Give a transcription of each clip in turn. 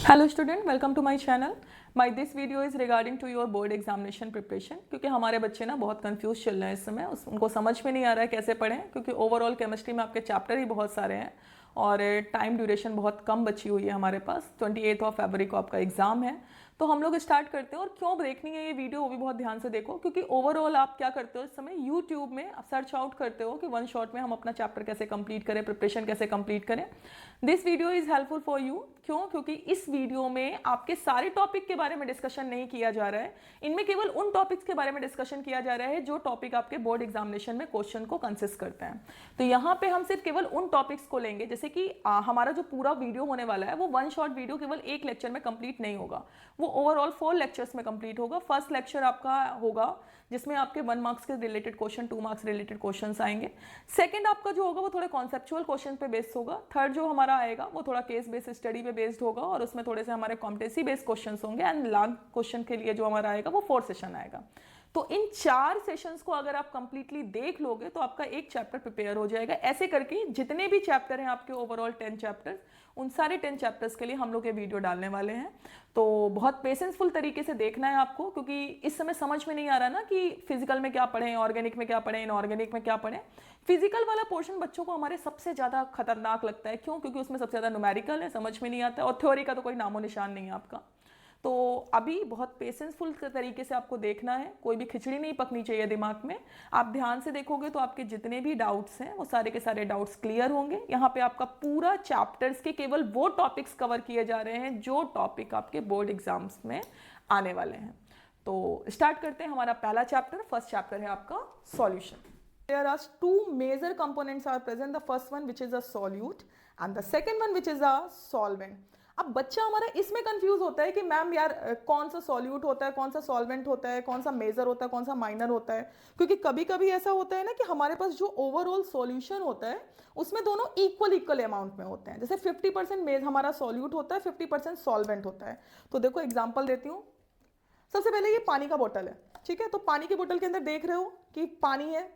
Hello student, welcome to my channel. My this video is regarding to your board examination preparation. क्योंकि हमारे बच्चे ना बहुत confuse चल रहे हैं इस समय, उनको समझ में नहीं आ रहा है कैसे पढ़ें, क्योंकि ओवरऑल केमिस्ट्री में आपके चैप्टर ही बहुत सारे हैं और टाइम ड्यूरेशन बहुत कम बची हुई है हमारे पास। 28 फरवरी को आपका एग्जाम है, तो हम लोग स्टार्ट करते हैं। और क्यों देखनी है ये वीडियो वो भी बहुत ध्यान से देखो, क्योंकि ओवरऑल आप क्या करते हो इस समय यूट्यूब में सर्च आउट करते हो कि वन शॉट में हम अपना चैप्टर कैसे कंप्लीट करें, प्रिपरेशन कैसे कंप्लीट करें। This video is helpful for you. क्यों? क्योंकि इस वीडियो में आपके सारे टॉपिक के बारे में डिस्कशन नहीं किया जा रहा है, इनमें केवल उन टॉपिक्स के बारे में डिस्कशन किया जा रहा है जो टॉपिक आपके बोर्ड एग्जामिनेशन में क्वेश्चन को कंसिस्ट करते हैं। तो यहाँ पे हम सिर्फ केवल उन टॉपिक्स को लेंगे, जैसे कि हमारा जो पूरा वीडियो होने वाला है वो वन शॉट वीडियो केवल एक लेक्चर में कंप्लीट नहीं होगा, वो ओवरऑल 4 लेक्चर्स में कंप्लीट होगा। फर्स्ट लेक्चर आपका होगा जिसमें आपके 1 मार्क्स के related question, 2 marks related question आएंगे। सेकंड आपका जो होगा वो थोड़े कॉन्सेप्चुअल क्वेश्चन पे बेस्ड होगा। थर्ड जो हमारा आएगा वो थोड़ा केस बेस्ड स्टडी पे बेस्ड होगा और उसमें थोड़े से हमारे कॉम्पिटेंसी बेस्ड क्वेश्चन होंगे। एंड लास्ट क्वेश्चन के लिए जो हमारा आएगा वो 4 सेशन आएगा। तो इन 4 सेशंस को अगर आप कंप्लीटली देख लोगे तो आपका एक चैप्टर प्रिपेयर हो जाएगा। ऐसे करके जितने भी चैप्टर हैं आपके ओवरऑल 10 चैप्टर्स, उन सारे 10 चैप्टर्स के लिए हम लोग ये वीडियो डालने वाले हैं। तो बहुत पेशेंसफुल तरीके से देखना है आपको, क्योंकि इस समय समझ में नहीं आ रहा ना कि फिजिकल में क्या पढ़ें, ऑर्गेनिक में क्या पढ़ें, इनऑर्गेनिक में क्या पढ़ें। फिजिकल वाला पोर्शन बच्चों को हमारे सबसे ज़्यादा खतरनाक लगता है। क्यों? क्योंकि उसमें सबसे ज़्यादा न्यूमेरिकल है, समझ में नहीं आता है, और थ्योरी का तो कोई नामो निशान नहीं है आपका। तो अभी बहुत पेशेंसफुल तरीके से आपको देखना है, कोई भी खिचड़ी नहीं पकनी चाहिए दिमाग में। आप ध्यान से देखोगे तो आपके जितने भी डाउट्स हैं वो सारे के सारे डाउट्स क्लियर होंगे। यहाँ पे आपका पूरा चैप्टर्स के केवल वो टॉपिक्स कवर किए जा रहे हैं जो टॉपिक आपके बोर्ड एग्जाम्स में आने वाले हैं। तो स्टार्ट करते हैं। हमारा पहला चैप्टर, फर्स्ट चैप्टर है आपका solution. There are 2 major components are present. The first one which is a solute and the second one which is a solvent. अब बच्चा हमारा इसमें कंफ्यूज होता है कि मैम यार कौन सा सॉल्यूट होता है, कौन सा सॉल्वेंट होता है, कौन सा मेजर होता है, कौन सा माइनर होता है। क्योंकि कभी कभी ऐसा होता है ना कि हमारे पास जो ओवरऑल सॉल्यूशन होता है उसमें दोनों इक्वल अमाउंट में होते हैं। जैसे 50% हमारा सॉल्यूट होता है, 50% सॉल्वेंट होता है। तो देखो एग्जाम्पल देती हूँ। सबसे पहले ये पानी का बोतल है, ठीक है। तो पानी के बोतल के अंदर देख रहे हो कि पानी है,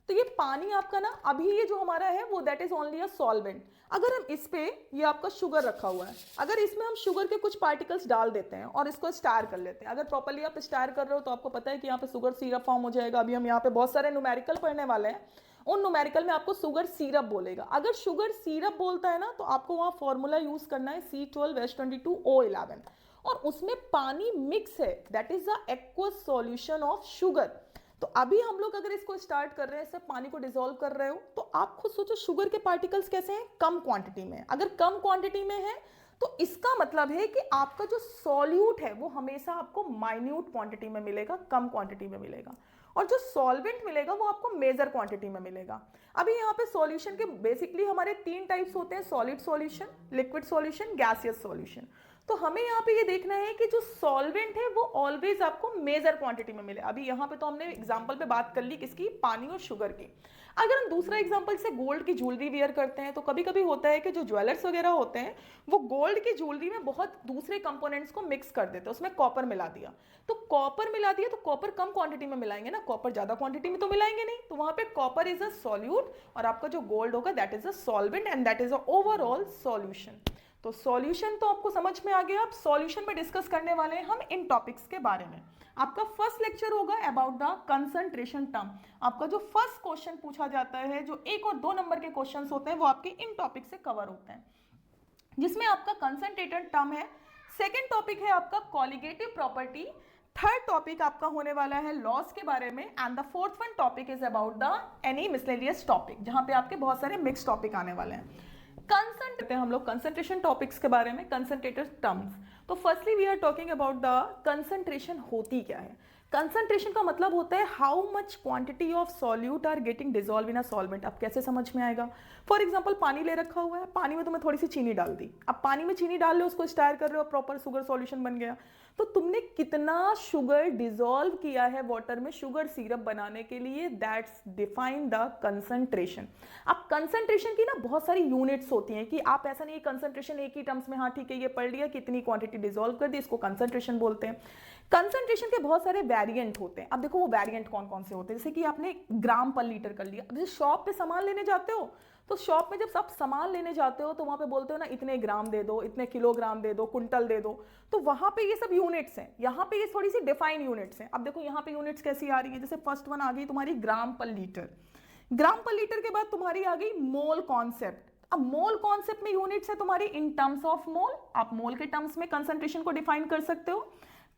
तो ये पानी आपका ना अभी ये जो हमारा है वो that is only a solvent. अगर हम इस पे ये आपका शुगर रखा हुआ है, अगर इसमें हम शुगर के कुछ पार्टिकल्स डाल देते हैं और इसको स्टार कर लेते हैं, अगर प्रॉपर्ली आप स्टार कर रहे हो तो आपको पता है कि यहाँ पे शुगर सिरप फॉर्म हो जाएगा। अभी हम यहाँ पे बहुत सारे न्यूमेरिकल पढ़ने वाले हैं, उन न्यूमेरिकल में आपको शुगर सिरप बोलेगा। अगर शुगर सिरप बोलता है ना तो आपको वहाँ फॉर्मूला यूज करना है C12H22O11, और उसमें पानी मिक्स है, that is the aqueous solution of sugar. तो अभी हम लोग अगर इसको स्टार्ट कर रहे हैं, सब पानी को डिसॉल्व कर रहे हो, तो आप खुद सोचो शुगर के पार्टिकल्स कैसे हैं, कम क्वांटिटी में। अगर कम क्वांटिटी में है तो इसका मतलब है कि आपका जो सॉल्यूट है वो हमेशा आपको माइन्यूट क्वांटिटी में मिलेगा, कम क्वांटिटी में मिलेगा, और जो सॉल्वेंट मिलेगा वो आपको मेजर क्वांटिटी में मिलेगा। अभी यहाँ पे सॉल्यूशन के बेसिकली हमारे 3 टाइप्स होते हैं, solid solution, liquid solution, gaseous solution. तो हमें यहाँ पे ये देखना है कि जो सॉल्वेंट है वो ऑलवेज आपको मेजर क्वांटिटी में मिले। अभी यहाँ पे तो हमने एग्जांपल पे बात कर ली किसकी, पानी और शुगर की। अगर हम दूसरा एग्जांपल से गोल्ड की ज्वेलरी वेयर करते हैं, तो कभी कभी होता है कि जो ज्वेलर्स वगैरह होते हैं वो गोल्ड की ज्वेलरी में बहुत दूसरे कंपोनेंट्स को मिक्स कर देते हैं, उसमें कॉपर मिला दिया। तो कॉपर मिला दिया तो कॉपर कम क्वांटिटी में मिलाएंगे ना, कॉपर ज्यादा क्वांटिटी में तो मिलाएंगे नहीं। तो वहां पे कॉपर इज अ सॉल्यूट और आपका जो गोल्ड होगा that is a solvent and that is a overall solution. तो सॉल्यूशन तो आपको समझ में आ गया। अब सॉल्यूशन में डिस्कस करने वाले हैं हम इन टॉपिक्स के बारे में। आपका फर्स्ट लेक्चर होगा अबाउट द कंसंट्रेशन टर्म। आपका जो फर्स्ट क्वेश्चन पूछा जाता है, जो 1 और 2 नंबर के क्वेश्चंस होते हैं वो आपके इन टॉपिक से कवर होते हैं, जिसमें आपका कंसंट्रेटेड टर्म है। सेकेंड टॉपिक है आपका कॉलिगेटिव प्रॉपर्टी। थर्ड टॉपिक आपका होने वाला है लॉस के बारे में, and the fourth one topic is about the any miscellaneous topic, जहां पे आपके बहुत सारे मिक्स टॉपिक आने वाले हैं। हम लोग कंसंट्रेशन टॉपिक्स के बारे में, कंसंट्रेटेड टर्म्स। तो firstly we are talking about the concentration होती क्या है। कंसंट्रेशन का मतलब होता है how much quantity of solute are getting dissolve in a solvent. अब कैसे समझ में आएगा, फॉर एग्जांपल पानी ले रखा हुआ है, पानी में तुमने थोड़ी सी चीनी डाल दी। अब पानी में चीनी डाल लो, उसको स्टार कर रहे हो, प्रॉपर शुगर सॉल्यूशन बन गया। तो तुमने कितना शुगर डिसॉल्व किया है वाटर में शुगर सिरप बनाने के लिए, दैट्स डिफाइन द कंसंट्रेशन। अब कंसंट्रेशन की ना बहुत सारी यूनिट्स होती हैं कि आप ऐसा नहीं कंसंट्रेशन एक ही टर्म्स में, हाँ ठीक है ये पढ़ लिया कितनी क्वांटिटी डिसॉल्व कर दी, इसको कंसंट्रेशन बोलते हैं। कंसंट्रेशन के बहुत सारे वेरिएंट होते हैं। अब देखो वो वेरिएंट कौन कौन से होते हैं, जैसे कि आपने ग्राम पर लीटर कर लिया। जैसे शॉप पे सामान लेने जाते हो तो शॉप में जब आप सामान लेने जाते हो तो वहां पे बोलते हो ना इतने ग्राम दे दो, इतने किलोग्राम दे दो, कुंटल दे दो, तो वहां पे ये सब यूनिट्स हैं। यहाँ पे ये थोड़ी सी डिफाइन यूनिट्स हैं। अब देखो यहाँ पे यूनिट्स कैसी आ रही है, जैसे फर्स्ट वन आ गई तुम्हारी ग्राम पर लीटर। ग्राम पर लीटर के बाद तुम्हारी आ गई मोल कॉन्सेप्ट। अब मोल कॉन्सेप्ट में यूनिट्स है तुम्हारी इन टर्म्स ऑफ मोल। आप मोल के टर्म्स में कंसंट्रेशन को डिफाइन कर सकते हो।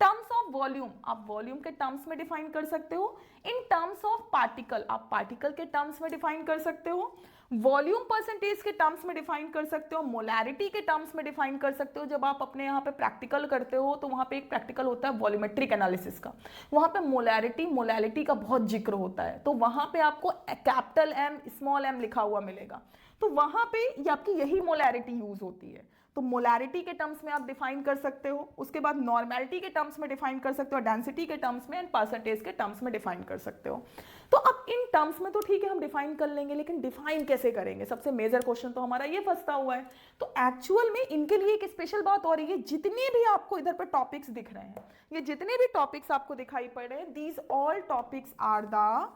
टर्म्स ऑफ वॉल्यूम, आप वॉल्यूम के टर्म्स में डिफाइन कर सकते हो। इन टर्म्स ऑफ पार्टिकल, आप पार्टिकल के टर्म्स में डिफाइन कर सकते हो। वॉल्यूम परसेंटेज के टर्म्स में डिफाइन कर सकते हो। मोलैरिटी के टर्म्स में डिफाइन कर सकते हो। जब आप अपने यहाँ पे प्रैक्टिकल करते हो तो वहां पे एक प्रैक्टिकल होता है वॉल्यूमेट्रिक एनालिसिस का, वहां पे मोलैरिटी मोलैलिटी का बहुत जिक्र होता है, तो वहां पे आपको कैपिटल एम स्मॉल एम लिखा हुआ मिलेगा। तो वहां पे आपकी यही मोलैरिटी यूज होती है। तो मोलैरिटी के टर्म्स में आप डिफाइन कर सकते हो। उसके बाद नॉर्मेलिटी के टर्म्स में डिफाइन कर सकते हो, डेंसिटी के टर्म्स में, एंड परसेंटेज के टर्म्स में डिफाइन कर सकते हो। तो अब इन टर्म्स में तो ठीक है हम डिफाइन कर लेंगे, लेकिन डिफाइन कैसे करेंगे, सबसे मेजर क्वेश्चन तो हमारा ये फंसता हुआ है। तो एक्चुअल में इनके लिए एक स्पेशल बात हो रही है। जितने भी आपको इधर पर टॉपिक्स दिख रहे हैं, ये जितने भी टॉपिक्स आपको दिखाई पड़ रहे हैं, these all topics are the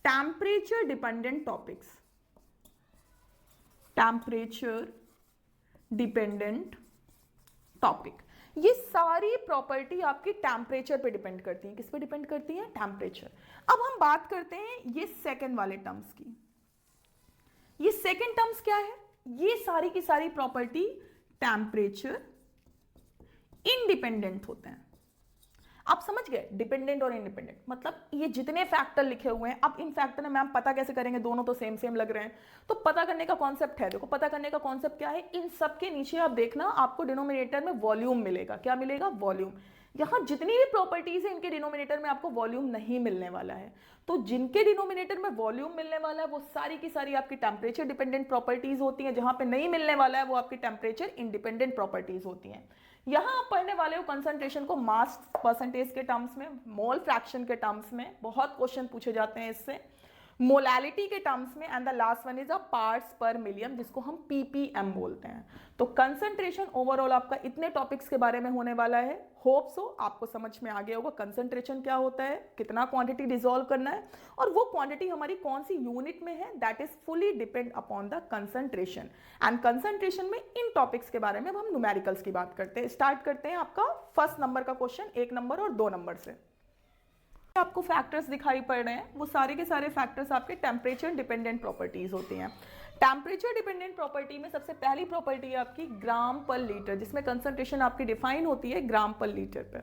temperature dependent topics. Temperature dependent topic, ये सारी प्रॉपर्टी आपकी टेम्परेचर पे डिपेंड करती है। किस पे डिपेंड करती है? टेम्परेचर। अब हम बात करते हैं ये सेकंड वाले टर्म्स की। ये सेकंड टर्म्स क्या है? ये सारी की सारी प्रॉपर्टी टेम्परेचर इंडिपेंडेंट होते हैं। आप समझ गए डिपेंडेंट और इंडिपेंडेंट मतलब ये जितने फैक्टर लिखे हुए हैं। अब इन फैक्टर में मैम पता कैसे करेंगे, दोनों तो सेम सेम लग रहे हैं। तो पता करने का कॉन्सेप्ट है, देखो पता करने का कॉन्सेप्ट क्या है, इन सब के नीचे आप देखना आपको डिनोमिनेटर में वॉल्यूम मिलेगा। क्या मिलेगा? वॉल्यूम। यहां जितनी भी प्रॉपर्टीज है इनके डिनोमिनेटर में आपको वॉल्यूम नहीं मिलने वाला है। तो जिनके डिनोमिनेटर में वॉल्यूम मिलने वाला है वो सारी की सारी आपकी टेम्परेचर डिपेंडेंट प्रॉपर्टीज होती हैं। जहां पे नहीं मिलने वाला है वो आपकी टेम्परेचर इंडिपेंडेंट प्रॉपर्टीज होती हैं। यहां आप पढ़ने वाले हो कंसंट्रेशन को मास परसेंटेज के टर्म्स में, मोल फ्रैक्शन के टर्म्स में, बहुत क्वेश्चन पूछे जाते हैं इससे, मोलैलिटी के टर्म्स में, and the last one is a parts पर मिलियन जिसको हम पीपीएम बोलते हैं। तो कंसंट्रेशन ओवरऑल आपका इतने टॉपिक्स के बारे में होने वाला है। होप सो आपको समझ में आ गया होगा कंसंट्रेशन क्या होता है, कितना क्वांटिटी डिसॉल्व करना है, और वो क्वांटिटी हमारी कौन सी यूनिट में है, that is fully depend upon the concentration. And concentration में इन टॉपिक्स के बारे में हम न्यूमेरिकल्स की बात करते हैं। स्टार्ट करते हैं आपका फर्स्ट नंबर का क्वेश्चन, 1 नंबर और 2 नंबर से। आपको फैक्टर्स दिखाई पड़ रहे हैं, वो सारे के सारे फैक्टर्स आपके टेम्परेचर डिपेंडेंट प्रॉपर्टीज होती हैं। टेम्परेचर डिपेंडेंट प्रॉपर्टी में सबसे पहली प्रॉपर्टी है आपकी ग्राम पर लीटर, जिसमें कंसंट्रेशन आपकी डिफाइन होती है ग्राम पर लीटर पे।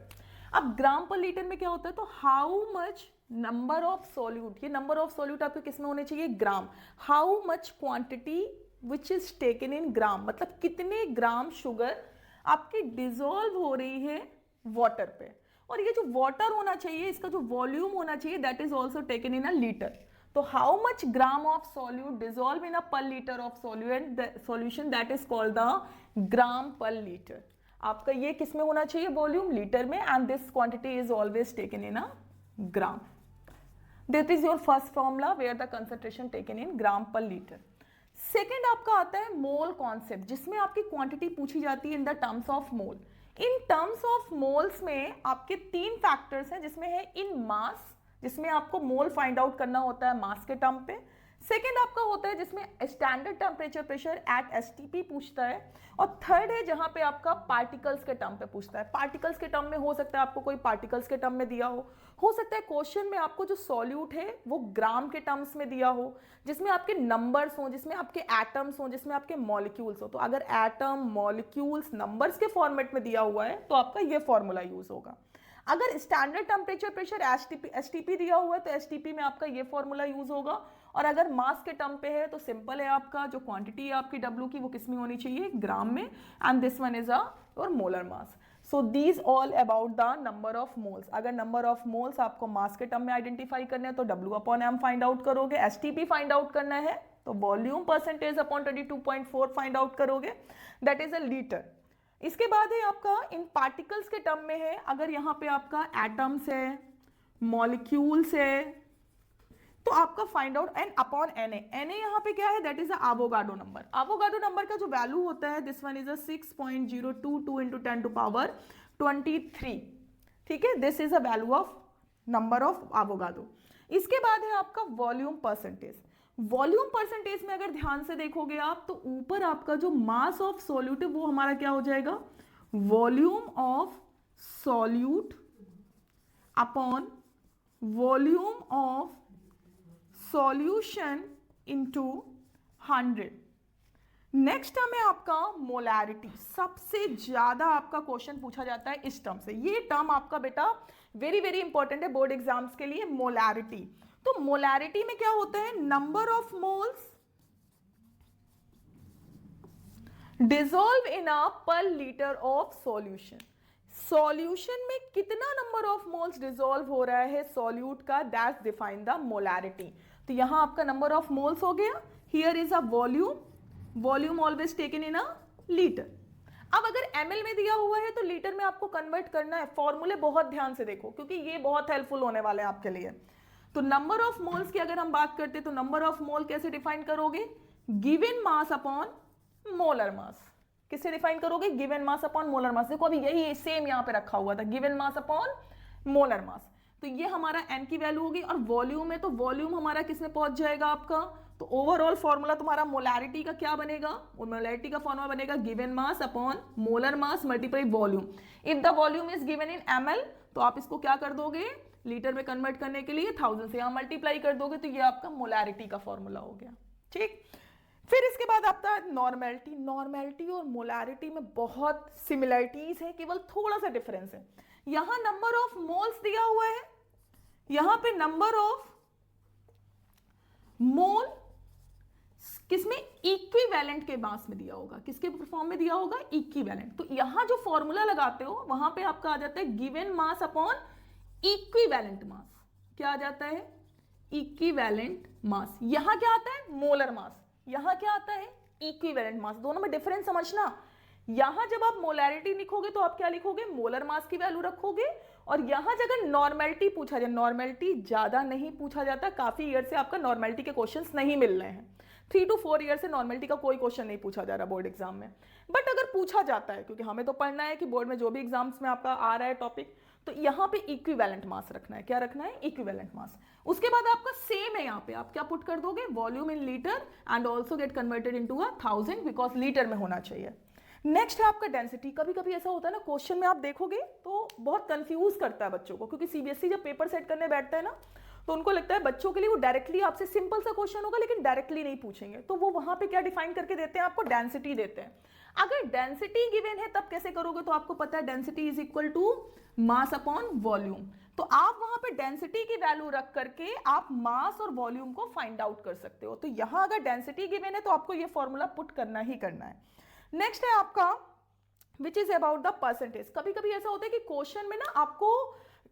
अब ग्राम पर लीटर में क्या होता है, तो how much number of solute, ये नंबर ऑफ सॉल्यूट आपके किस में होने चाहिए? Gram. How much quantity which is taken in gram, मतलब कितने ग्राम शुगर आपकी डिसॉल्व हो रही है वाटर पे। और ये जो वाटर होना चाहिए, इसका जो वॉल्यूम होना चाहिए, that is also taken in a litre. तो how much gram of solute dissolve in a per litre of solution, that is called the gram per litre. आपका ये किस में होना चाहिए? वॉल्यूम, लीटर में, and this quantity is always taken in a gram. This is your first formula where the concentration taken in gram per litre. Second आपका आता है मोल कॉन्सेप्ट, जिसमें आपकी क्वांटिटी पूछी जाती है in the terms of mole. In terms of moles में आपके 3 फैक्टर्स हैं, जिसमें है इन मास, जिसमें आपको मोल फाइंड आउट करना होता है मास के टर्म पे। सेकेंड आपका होता है जिसमें standard temperature pressure at STP पूछता है। और थर्ड है जहां पे आपका पार्टिकल्स के टर्म पे पूछता है। पार्टिकल्स के टर्म में हो सकता है आपको कोई पार्टिकल्स के टर्म में दिया हो सकता है क्वेश्चन में आपको जो सॉल्यूट है वो ग्राम के टर्म्स में दिया हो, जिसमें आपके नंबर्स हो, जिसमें आपके एटम्स हो, जिसमें आपके मॉलिक्यूल्स हो। तो अगर एटम, मॉलिक्यूल्स नंबर्स के फॉर्मेट में दिया हुआ है तो आपका ये फॉर्मूला यूज होगा। अगर स्टैंडर्ड टेम्परेचर प्रेशर एसटीपी दिया हुआ है तो एसटीपी में आपका ये फॉर्मूला यूज होगा। और अगर मास के टर्म पे है तो सिंपल है, आपका जो क्वांटिटी है आपकी डब्ल्यू की वो किस में होनी चाहिए? ग्राम में। एंड दिस वन इज और molar mass. So these all about the number of moles. अगर नंबर ऑफ मोल्स आपको मास के टर्म में आइडेंटिफाई करने हैं तो W/M फाइंड आउट करोगे। एसटीपी फाइंड आउट करना है तो volume percentage upon 22.4 find out करोगे, दैट इज अ लीटर। इसके बाद है आपका इन पार्टिकल्स के टर्म में है, अगर यहां पे आपका एटम्स है, मॉलिक्यूल्स है, तो आपका find out n upon Na यहां पे क्या है? That is Avogadro number. Avogadro number का जो वैल्यू होता है, दिस वन इज 6.022 × 10⁻23। ठीक है, this is a value of number of Avogadro. इसके बाद है आपका वॉल्यूम परसेंटेज। वॉल्यूम परसेंटेज में अगर ध्यान से देखोगे आप तो ऊपर आपका जो मास ऑफ सॉल्यूट है वो हमारा क्या हो जाएगा, volume of solute upon volume of solution into 100। Next term है आपका मोलैरिटी। सबसे ज्यादा आपका क्वेश्चन पूछा जाता है इस टर्म से। ये टर्म आपका बेटा वेरी वेरी इंपॉर्टेंट है बोर्ड एग्जाम्स के लिए, मोलैरिटी। तो मोलैरिटी में क्या होता है, number of moles dissolve in a per litre of solution. Solution में कितना नंबर ऑफ मोल्स डिसॉल्व हो रहा है सॉल्यूट का, दैट्स डिफाइन द मोलैरिटी। तो यहां आपका नंबर ऑफ मोल्स हो गया, here is a volume, volume always taken in a litre. अब अगर ml में दिया हुआ है तो लीटर में आपको कन्वर्ट करना है। फॉर्मूले बहुत ध्यान से देखो क्योंकि ये बहुत हेल्पफुल होने वाले हैं आपके लिए। तो नंबर ऑफ मोल्स की अगर हम बात करते तो नंबर ऑफ मोल कैसे डिफाइन करोगे, गिवन मास अपॉन मोलर मास। किससे डिफाइन करोगे, गिवन मास अपॉन मोलर मास। देखो अभी यही सेम यहां पे रखा हुआ था, गिवन मास अपॉन मोलर मास। तो ये हमारा n की वैल्यू होगी। और वॉल्यूम है तो वॉल्यूम हमारा किसमें पहुंच जाएगा आपका, तो ओवरऑल फॉर्मूला तुम्हारा मोलैरिटी का क्या बनेगा, मोलैरिटी का फॉर्मूला बनेगा given mass upon molar mass multiply volume. If the volume is given in ml तो आप इसको क्या कर दोगे, लीटर में कन्वर्ट करने के लिए 1000 से यहां मल्टीप्लाई कर दोगे तो ये आपका मोलैरिटी का फॉर्मूला हो गया। ठीक, फिर इसके बाद आपका नॉर्मेलिटी। नॉर्मेलिटी और मोलैरिटी में बहुत सिमिलरिटीज है, केवल थोड़ा सा डिफरेंस है। यहां नंबर ऑफ मोल्स दिया हुआ है, यहां पे नंबर ऑफ मोल किसमें, इक्विवेलेंट के मास में दिया होगा। किसके फॉर्म में दिया होगा, इक्विवेलेंट। तो यहां जो फॉर्मूला लगाते हो वहां पे आपका आ जाता है given mass upon equivalent mass. क्या आ जाता है, इक्विवेलेंट मास। यहां क्या आता है, मोलर मास। यहां क्या आता है, इक्विवेलेंट मास। दोनों में डिफरेंस समझना। यहां जब आप मोलैरिटी लिखोगे तो आप क्या लिखोगे, मोलर मास की वैल्यू रखोगे। और यहां जगह नॉर्मेलिटी पूछा जाए, नॉर्मेलिटी ज्यादा नहीं पूछा जाता, काफी ईयर से आपका नॉर्मेलिटी के क्वेश्चंस नहीं मिल रहे हैं। 3 to 4 ईयर से नॉर्मेलिटी का कोई क्वेश्चन नहीं पूछा जा रहा बोर्ड एग्जाम में। बट अगर पूछा जाता है, क्योंकि हमें तो पढ़ना है कि बोर्ड में जो भी एग्जाम्स में आपका आ रहा है टॉपिक, तो यहाँ पे इक्विवेलेंट मास रखना है। क्या रखना है, इक्विवेलेंट मास। उसके बाद आपका सेम है, यहाँ पे आप क्या पुट कर दोगे, volume in litre and also get converted into 1000 because litre में होना चाहिए। नेक्स्ट है आपका डेंसिटी। कभी कभी ऐसा होता है ना, क्वेश्चन में आप देखोगे तो बहुत कंफ्यूज करता है बच्चों को, क्योंकि सीबीएसई जब पेपर सेट करने बैठता है ना तो उनको लगता है बच्चों के लिए वो डायरेक्टली आपसे सिंपल सा क्वेश्चन होगा लेकिन डायरेक्टली नहीं पूछेंगे। तो वो वहां पे क्या डिफाइन करके देते हैं, आपको डेंसिटी देते हैं। अगर डेंसिटी गिवन है तब कैसे करोगे, तो आपको पता है density is equal to mass upon volume. तो आप वहां पे डेंसिटी की वैल्यू रख करके आप मास और वॉल्यूम को फाइंड आउट कर सकते हो। तो यहां अगर डेंसिटी गिवन है तो आपको ये फॉर्मूला पुट करना ही करना है। नेक्स्ट है आपका which is about the percentage. कभी कभी ऐसा होता है कि क्वेश्चन में ना आपको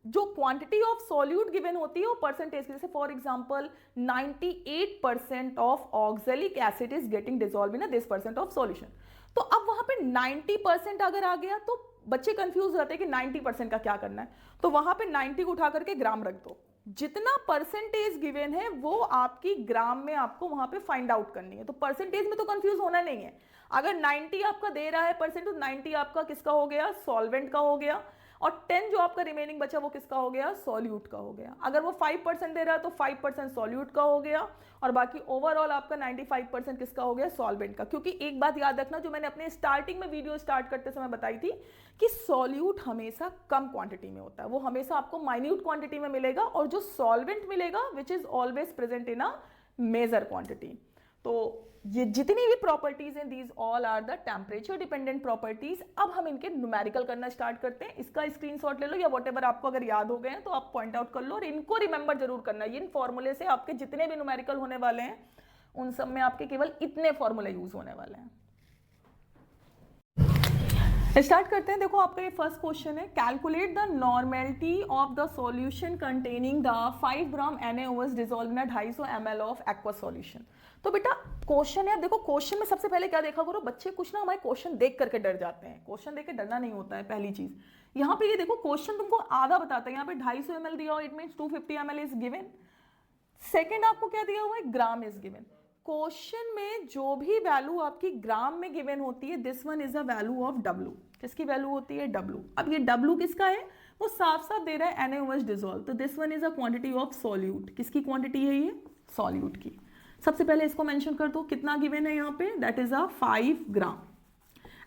जो क्वांटिटी ऑफ सॉल्यूट गिवन होती है वो परसेंटेज, जैसे for example 98% of oxalic acid is getting dissolve in this percent of solution. तो अब वहां पे 90% अगर आ गया तो बच्चे कंफ्यूज रहते हैं कि 90% का क्या करना है। तो वहां पे 90 को उठा करके ग्राम रख दो। जितना परसेंटेज गिवन है वो आपकी ग्राम में आपको वहां पे फाइंड आउट करनी है। तो परसेंटेज में तो कंफ्यूज होना नहीं है। अगर 90 आपका दे रहा है परसेंट तो 90 आपका किसका हो गया, सॉल्वेंट का हो गया। और 10 जो आपका रिमेनिंग बचा वो किसका हो गया, सॉल्यूट का हो गया। अगर वो 5% दे रहा है तो 5% सॉल्यूट का हो गया और बाकी ओवरऑल आपका 95% किसका हो गया, सॉल्वेंट का। क्योंकि एक बात याद रखना जो मैंने अपने स्टार्टिंग में वीडियो स्टार्ट करते समय बताई थी कि सॉल्यूट हमेशा कम क्वांटिटी में होता है, वो हमेशा आपको माइन्यूट क्वांटिटी में मिलेगा। और जो सॉल्वेंट मिलेगा which is always present in a major quantity. तो ये जितनी भी प्रॉपर्टीज हैं these all are the temperature dependent properties. अब हम इनके न्यूमेरिकल करना स्टार्ट करते हैं। इसका स्क्रीनशॉट ले लो या व्हाटएवर आपको अगर याद हो गए हैं तो आप पॉइंट आउट कर लो और इनको रिमेंबर जरूर करना। इन फॉर्मूले से आपके जितने भी न्यूमेरिकल होने वाले हैं उन सब में आपके केवल इतने फॉर्मूले यूज होने वाले हैं। स्टार्ट करते हैं। देखो आपका ये फर्स्ट क्वेश्चन है, calculate the normality of the solution containing the 5 gram NaOH dissolve in 250 ml of aqua solution. तो बेटा क्वेश्चन है, देखो क्वेश्चन में सबसे पहले क्या देखा करो, बच्चे कुछ ना हमारे क्वेश्चन देख करके डर जाते हैं। क्वेश्चन देख के डरना नहीं होता है पहली चीज। यहाँ पे ये देखो क्वेश्चन तुमको आधा बताता है। यहाँ पे 250 ml दिया हुआ, it means 250 ml is given. Second आपको क्या दिया हुआ है, ग्राम इज गिवन। क्वेश्चन में जो भी वैल्यू आपकी ग्राम में गिवन होती है this one is a value of W। किसकी वैल्यू होती है W। अब ये W किसका है, वो साफ साफ दे रहा है NaOH डिजोल्व, तो this one is a quantity of solute. किसकी क्वांटिटी है ये, सॉल्यूट की। सबसे पहले इसको मेंशन कर दो, कितना गिवन है यहाँ पे, that is a 5 gram.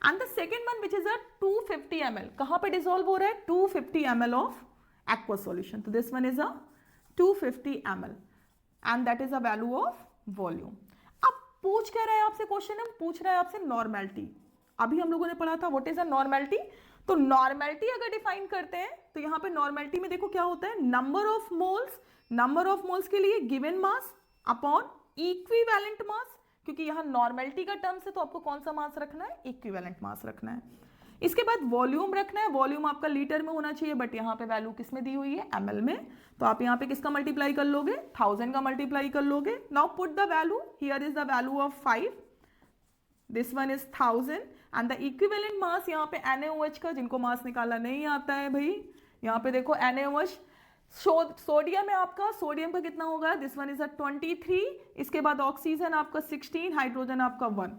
And the second one which is a 250 ml, कहाँ पे डिजोल्व हो रहा है, 250 ml ऑफ एक्वा सॉल्यूशन, तो this one is a 250 ml and that is a value of volume. अब पूछ क्या रहा है आपसे क्वेश्चन में, पूछ रहा है आपसे नॉर्मेलिटी। अभी हम लोगों ने पढ़ा था व्हाट इज अ नॉर्मेलिटी, तो नॉर्मेलिटी अगर डिफाइन करते हैं तो यहाँ पे नॉर्मेलिटी में देखो क्या होता है, नंबर ऑफ मोल्स के लिए given mass upon equivalent mass, क्योंकि यहाँ नॉर्मेलिटी का टर्म है तो आपको कौन सा मास रखना है, इक्विवेलेंट मास रखना है। इसके बाद वॉल्यूम रखना है, वॉल्यूम आपका लीटर में होना चाहिए, बट यहाँ पे वैल्यू किस में दी हुई है, ml में, तो आप यहाँ पे किसका मल्टीप्लाई कर लोगे, 1000 का मल्टीप्लाई कर लोगे। Now put the value, here is the value of 5, this one is 1000 and the equivalent mass यहाँ पे NaOH का, जिनको मास निकालना नहीं आता है भाई, यहाँ पे देखो NaOH, सोडियम है आपका, सोडियम का कितना होगा, दिस वन इज अ 23, इसके बाद ऑक्सीजन आपका 16, हाइड्रोजन आपका 1,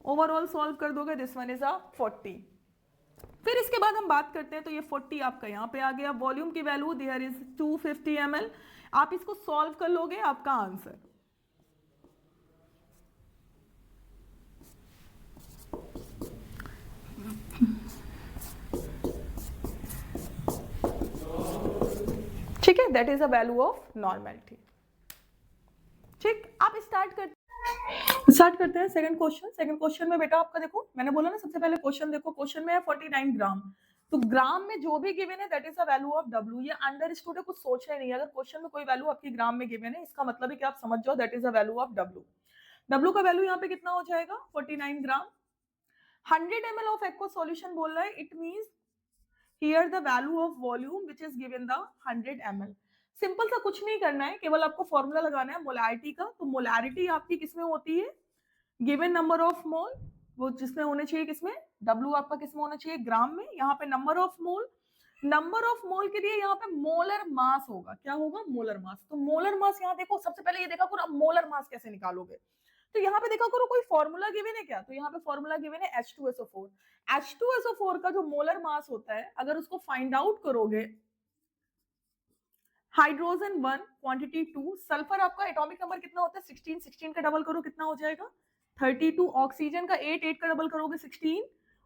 ओवरऑल सॉल्व कर दोगे, दिस वन इज अ 40। फिर इसके बाद हम बात करते हैं तो ये 40 आपका यहाँ पे आ गया, वॉल्यूम की वैल्यू देयर इज 250 ml, आप इसको सॉल्व कर लोगे, आपका आंसर ठीक है, that is a value of normality. ठीक, आप स्टार्ट करते हैं सेकंड क्वेश्चन। सेकंड क्वेश्चन में बेटा आपका देखो, मैंने बोला ना सबसे पहले क्वेश्चन देखो, क्वेश्चन में है 49 ग्राम, तो ग्राम में जो भी गिवन है that is a value of W। ये अंडरस्टूड है, कुछ सोचना नहीं है, अगर क्वेश्चन में कोई वैल्यू आपकी ग्राम में गिवन है इसका मतलब है कि आप समझ जाओ that is a value of W। W का वैल्यू यहाँ पे कितना हो जाएगा, 49 ग्राम। 100 ml ऑफ एक्वा सॉल्यूशन बोल रहा है, it means here the value of volume which is given the 100 ml। Simple सा कुछ नहीं करना है, केवल आपको फॉर्मूला लगाना है मोलैरिटी का। तो मोलैरिटी आपकी किसमें होती है, गिवन नंबर ऑफ मोल, वो जिसमें होने चाहिए किसमें, W आपका किसमें होना चाहिए, ग्राम में। यहाँ पे नंबर ऑफ मोल के लिए यहाँ पे मोलर मास होगा, क्या होगा, मोलर मास। तो मोलर मास यहाँ देखो, सबसे पहले ये देखा करो अब मोलर मास कैसे निकालोगे, तो यहाँ पे देखा करो कोई फॉर्मूला गिवन है क्या, तो यहाँ पे फॉर्मूला गिवन है H2SO4। H2SO4 का जो मोलर मास होता है, अगर उसको फाइंड आउट करोगे, हाइड्रोजन 1 क्वांटिटी 2, सल्फर आपका एटॉमिक नंबर कितना होता है 16, 16 का डबल करो कितना हो जाएगा 32, ऑक्सीजन का 8, 8 का डबल करोगे 16,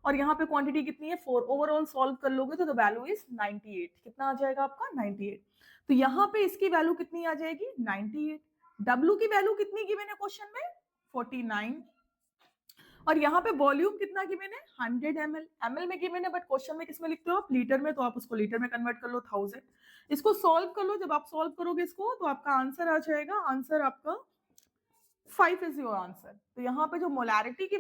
और यहाँ पे क्वांटिटी कितनी है 4, ओवरऑल सॉल्व कर लोगे तो द वैल्यू इज 98। कितना आ जाएगा आपका 98, तो यहाँ पे इसकी वैल्यू कितनी आ जाएगी 98। W की वैल्यू कितनी गिवन है क्वेश्चन में 49, और यहाँ पे वॉल्यूम कितना गिवन है 100 ml, ml में गिवन है, बट क्वेश्चन में किसमें लिखते हो आप, लीटर में, तो आप उसको लीटर में कन्वर्ट कर लो 1000। इसको सॉल्व कर लो, जब आप सॉल्व करोगे इसको तो आपका आंसर आ जाएगा, आंसर आपका 5 इज योर आंसर। तो यहाँ पे जो मोलैरिटी की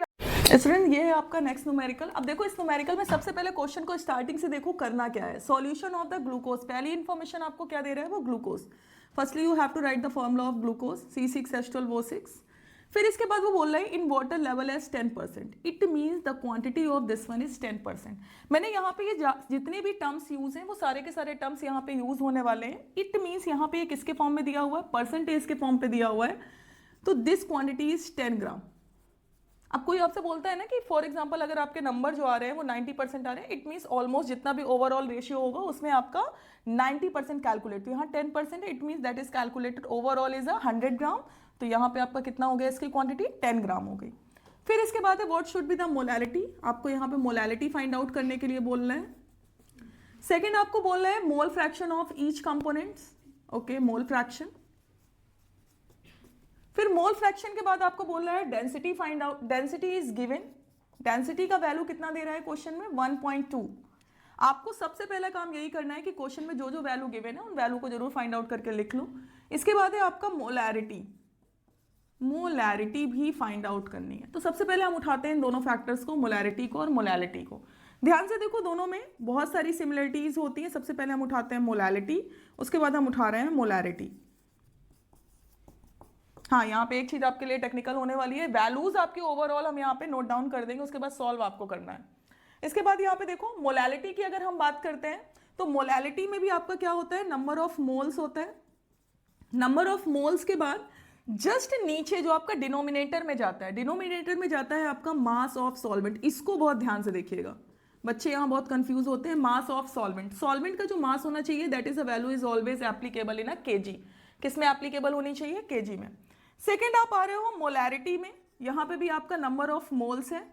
स्टूडेंट ये है आपका नेक्स्ट न्यूमेरिकल। अब देखो इस न्यूमेरिकल में सबसे पहले क्वेश्चन को स्टार्टिंग से देखो करना क्या है, सॉल्यूशन ऑफ द ग्लूकोज। पहली इंफॉर्मेशन आपको क्या दे रहा है, वो glucose. Firstly you have to write the formula of glucose C6H12O6। फिर इसके बाद वो बोल रहा है in water level as 10%, it means the quantity of this one is 10%। मैंने यहाँ पे ये जितने भी टर्म्स यूज हैं वो सारे के सारे टर्म्स यहाँ पे यूज होने वाले हैं। इट मीन्स यहाँ पे किसके फॉर्म में दिया हुआ है, परसेंटेज के फॉर्म पे दिया हुआ है, तो दिस क्वांटिटी इज 10 ग्राम। अब कोई आपसे बोलता है ना कि फॉर एग्जांपल अगर आपके नंबर जो आ रहे हैं वो 90% आ रहे हैं, इट मीन्स ऑलमोस्ट जितना भी ओवरऑल रेशियो होगा उसमें आपका 90% कैलकुलेट, तो यहाँ 10% है, it means that is calculated overall is 100 ग्राम। तो यहाँ पे आपका कितना हो गया, इसकी क्वांटिटी 10 ग्राम हो गई। फिर इसके बाद है what should be the molarity, आपको यहाँ पे मोलैरिटी फाइंड आउट करने के लिए बोल रहे हैं। सेकेंड आपको बोल रहे हैं mole fraction of each components, okay, mole fraction. फिर मोल फ्रैक्शन के बाद आपको बोल रहा है density find out, density is given, density का वैल्यू कितना दे रहा है क्वेश्चन में 1.2। आपको सबसे पहला काम यही करना है कि क्वेश्चन में जो जो वैल्यू गिवन है उन वैल्यू को जरूर फाइंड आउट करके लिख लो। इसके बाद है आपका मोलैरिटी, मोलैरिटी भी फाइंड आउट करनी है। तो सबसे पहले हम उठाते हैं इन दोनों फैक्टर्स को, मोलैरिटी को और मोलैलिटी को। ध्यान से देखो दोनों में बहुत सारी सिमिलरिटीज होती हैं। सबसे पहले हम उठाते हैं मोलैलिटी, उसके बाद हम उठा रहे हैं मोलैरिटी। हाँ, यहाँ पे एक चीज आपके लिए टेक्निकल होने वाली है, वैल्यूज आपके ओवरऑल हम यहाँ पे नोट डाउन कर देंगे, उसके बाद सॉल्व आपको करना है। इसके बाद यहाँ पे देखो मोलैलिटी की अगर हम बात करते हैं तो मोलैलिटी में भी आपका क्या होता है, नंबर ऑफ मोल्स होता है। नंबर ऑफ मोल्स के बाद जस्ट नीचे जो आपका डिनोमिनेटर में जाता है, डिनोमिनेटर में जाता है आपका मास ऑफ सॉल्वेंट। इसको बहुत ध्यान से देखिएगा, बच्चे यहाँ बहुत कंफ्यूज होते हैं। मास ऑफ सॉल्वेंट, सॉल्वेंट का जो मास होना चाहिए that is a value is always applicable in a KG. किस में एप्लीकेबल होनी चाहिए? केजी में। सेकेंड आप आ रहे हो मोलैरिटी में, यहाँ पे भी आपका नंबर ऑफ मोल्स है।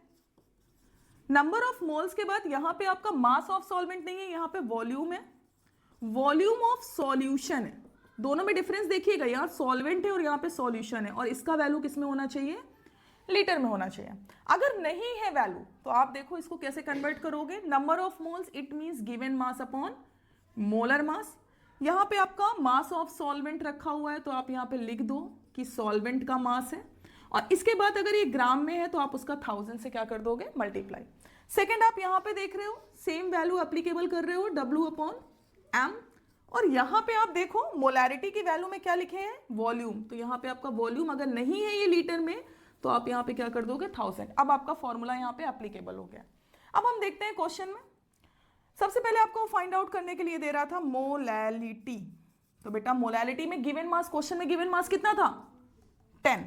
नंबर ऑफ मोल्स के बाद यहाँ पे आपका मास ऑफ सॉल्वेंट नहीं है, यहाँ पे वॉल्यूम है। वॉल्यूम ऑफ सॉल्यूशन है, दोनों में डिफरेंस देखिएगा, यहाँ सॉल्वेंट है और यहाँ पे सॉल्यूशन है, और इसका वैल्यू किस में होना चाहिए? लीटर में होना चाहिए। अगर नहीं है वैल्यू तो आप देखो इसको कैसे कन्वर्ट करोगे। Number of moles it means given mass upon molar मास। यहाँ पे आपका मास ऑफ सॉल्वेंट रखा हुआ है तो आप यहाँ पे लिख दो कि सॉल्वेंट का मास है, और इसके बाद अगर ये ग्राम में है तो आप उसका 1000 से क्या कर दोगे? मल्टीप्लाई। सेकेंड आप यहाँ पे देख रहे हो सेम वैल्यू एप्लीकेबल कर रहे हो W अपॉन M, और यहाँ पे आप देखो मोलैरिटी की वैल्यू में क्या लिखे हैं? वॉल्यूम। तो यहाँ पे आपका वॉल्यूम अगर नहीं है ये लीटर में तो आप यहाँ पे क्या कर दोगे? 1000। अब आपका फॉर्मूला यहाँ पे एप्लीकेबल हो गया। अब हम देखते हैं क्वेश्चन में। सबसे पहले आपको फाइंड आउट करने के लिए दे रहा था मोलैलिटी। तो बेटा मोलैलिटी में गिवन मास, क्वेश्चन में गिवन मास कितना था? 10।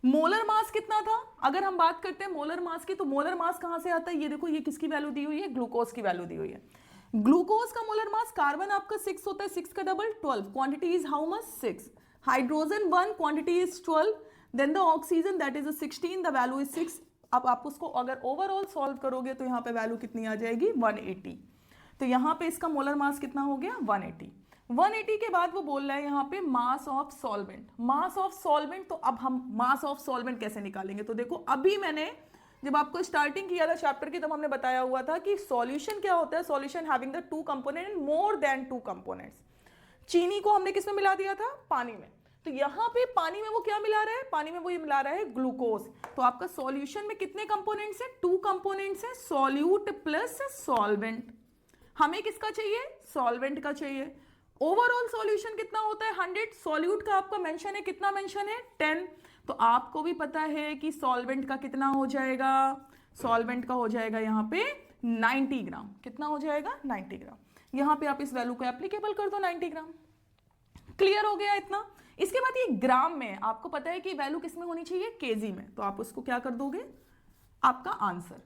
मोलर मास कितना था? अगर हम बात करते हैं मोलर मास की तो मोलर मास कहां से आता है? ये देखो, ये किसकी वैल्यू दी हुई है? ग्लूकोज की वैल्यू दी हुई है। ग्लूकोज का मोलर मास, कार्बन आपका 6 होता है, 6 का double 12, quantity is how much? 6। Hydrogen 1, quantity is 12, then the oxygen that is 16, the value is 6। अब आप उसको अगर ओवरऑल सॉल्व करोगे तो यहाँ पे वैल्यू कितनी आ जाएगी? 180। तो यहाँ पे इसका मोलर मास कितना हो गया? 180। 180 के बाद वो बोल रहा है यहाँ पे mass of solvent. Mass of solvent, तो अब हम मास ऑफ सॉल्वेंट कैसे निकालेंगे? तो देखो अभी मैंने जब आपको स्टार्टिंग किया था चैप्टर की तब हमने बताया हुआ था कि सॉल्यूशन क्या होता है? Solution having the 2 component and more than 2 components. चीनी को हमने किस में मिला दिया था? पानी में। तो यहाँ पे पानी में वो क्या मिला रहा है? पानी में वो ये मिला रहा है ग्लूकोज। तो आपका सॉल्यूशन में कितने कंपोनेंट्स है? 2 कंपोनेंट्स है, सॉल्यूट प्लस सॉल्वेंट। हमें किसका चाहिए? सॉल्वेंट का चाहिए। ओवरऑल सॉल्यूशन कितना होता है? 100। सॉल्यूट का आपका मेंशन है, कितना मेंशन है? 10। तो आपको भी पता है कि सॉल्वेंट का कितना हो जाएगा? सॉल्वेंट का हो जाएगा यहाँ पे 90 ग्राम। कितना हो जाएगा? 90 ग्राम। यहाँ पे आप इस वैल्यू को एप्लीकेबल कर दो 90 ग्राम। क्लियर हो गया इतना? इसके बाद ये ग्राम में आपको पता है कि वैल्यू किस में होनी चाहिए? केजी में। तो आप उसको क्या कर दोगे? आपका आंसर।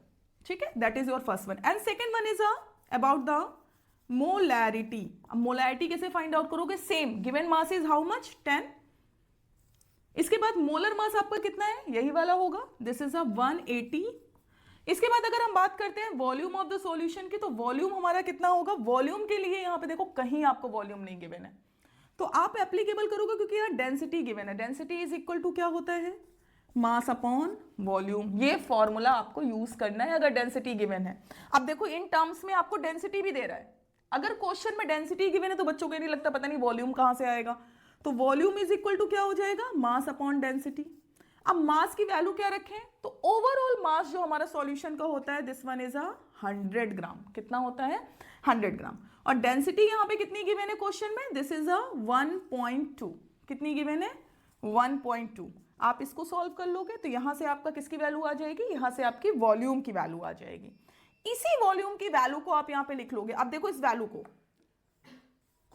ठीक है, that is your first one. And second one is about the molarity. अब मोलैरिटी कैसे फाइंड आउट करोगे? Same, given mass is how much? 10। इसके बाद मोलर मास आपका कितना है? यही वाला होगा, दिस इज 180। इसके बाद अगर हम बात करते हैं वॉल्यूम ऑफ द सॉल्यूशन की, तो वॉल्यूम हमारा कितना होगा? वॉल्यूम के लिए यहाँ पे देखो कहीं आपको वॉल्यूम नहीं गिवन है, तो आप एप्लीकेबल करोगे क्योंकि यहाँ डेंसिटी गिवन है। डेंसिटी इज इक्वल टू क्या होता है? मास अपॉन वॉल्यूम। ये फॉर्मूला आपको यूज करना है अगर डेंसिटी गिवन है। अब देखो इन टर्म्स में आपको डेंसिटी भी दे रहा है। अगर क्वेश्चन में डेंसिटी गिवन है तो बच्चों को नहीं लगता पता नहीं वॉल्यूम कहां से आएगा। तो वॉल्यूम इज इक्वल टू क्या हो जाएगा? Mass upon density. अब मास की वैल्यू क्या रखें? तो ओवरऑल मास जो हमारा सॉल्यूशन का होता है दिस वन इज 100 ग्राम। कितना होता है? 100 ग्राम। और डेंसिटी यहां पे कितनी गिवन है क्वेश्चन में? This is 1.2। कितनी गिवन है? 1.2। आप इसको सॉल्व कर लोगे तो यहां से आपका किसकी वैल्यू आ जाएगी? यहां से आपकी वॉल्यूम की वैल्यू आ जाएगी। इसी वॉल्यूम की वैल्यू को आप यहां पे लिख लोगे। अब देखो इस वैल्यू को,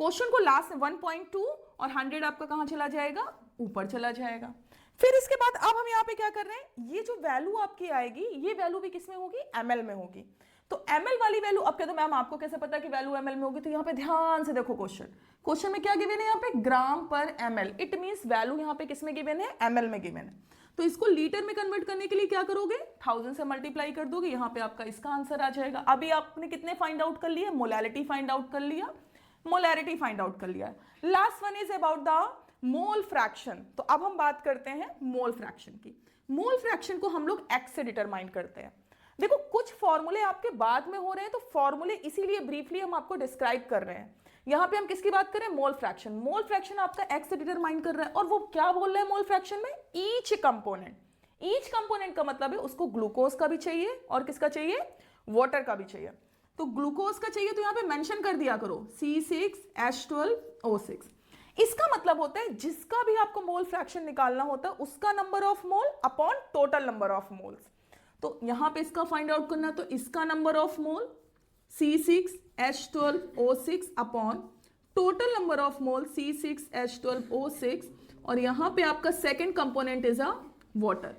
क्वेश्चन को लास्ट में 1.2 और 100 आपका कहां चला जाएगा? ऊपर चला जाएगा। फिर इसके बाद अब हम यहाँ पे क्या कर रहे हैं? ये जो वैल्यू आपकी आएगी ये वैल्यू भी किस में होगी? ml में होगी। तो ml वाली वैल्यू, अब कहते मैम आपको कैसे पता कि वैल्यू ml में होगी? तो यहाँ पे ध्यान से देखो क्वेश्चन में क्या गिवन है? यहाँ पे ग्राम पर ml। इट मींस वैल्यू यहाँ पे किस में गिवन है? ml में गिवन है। तो इसको लीटर में कन्वर्ट करने के लिए क्या करोगे? 1000 से मल्टीप्लाई कर दोगे, यहाँ पे आपका इसका आंसर आ जाएगा। अभी आपने कितने फाइंड आउट कर लिया? मोलैलिटी फाइंड आउट कर लिया, मोलैरिटी फाइंड आउट कर लिया। Last one is about the mole fraction. तो अब हम बात करते हैं मोल फ्रैक्शन की। मोल फ्रैक्शन को हम लोग एक्स से डिटरमाइन करते हैं। देखो कुछ फॉर्मूले आपके बाद में हो रहे हैं, तो फॉर्मूले इसीलिए ब्रीफली हम आपको डिस्क्राइब कर रहे हैं। यहां पे हम किसकी बात करें? Mole fraction. मोल फ्रैक्शन आपका एक्स से डिटरमाइन कर रहा है, और वो क्या बोल रहा है मोल फ्रैक्शन में? ईच कंपोनेंट का मतलब है उसको ग्लूकोज का भी चाहिए और किसका चाहिए? वाटर का भी चाहिए। तो ग्लूकोज का चाहिए तो यहां पे मेंशन कर दिया करो C6H12O6। इसका मतलब होता है जिसका भी आपको मोल फ्रैक्शन निकालना होता है उसका number of mole upon total number of moles. तो यहां पे इसका फाइंड आउट करना, तो इसका number of mole C6H12O6 upon total number of mole C6H12O6, और यहां पे आपका second component is a water.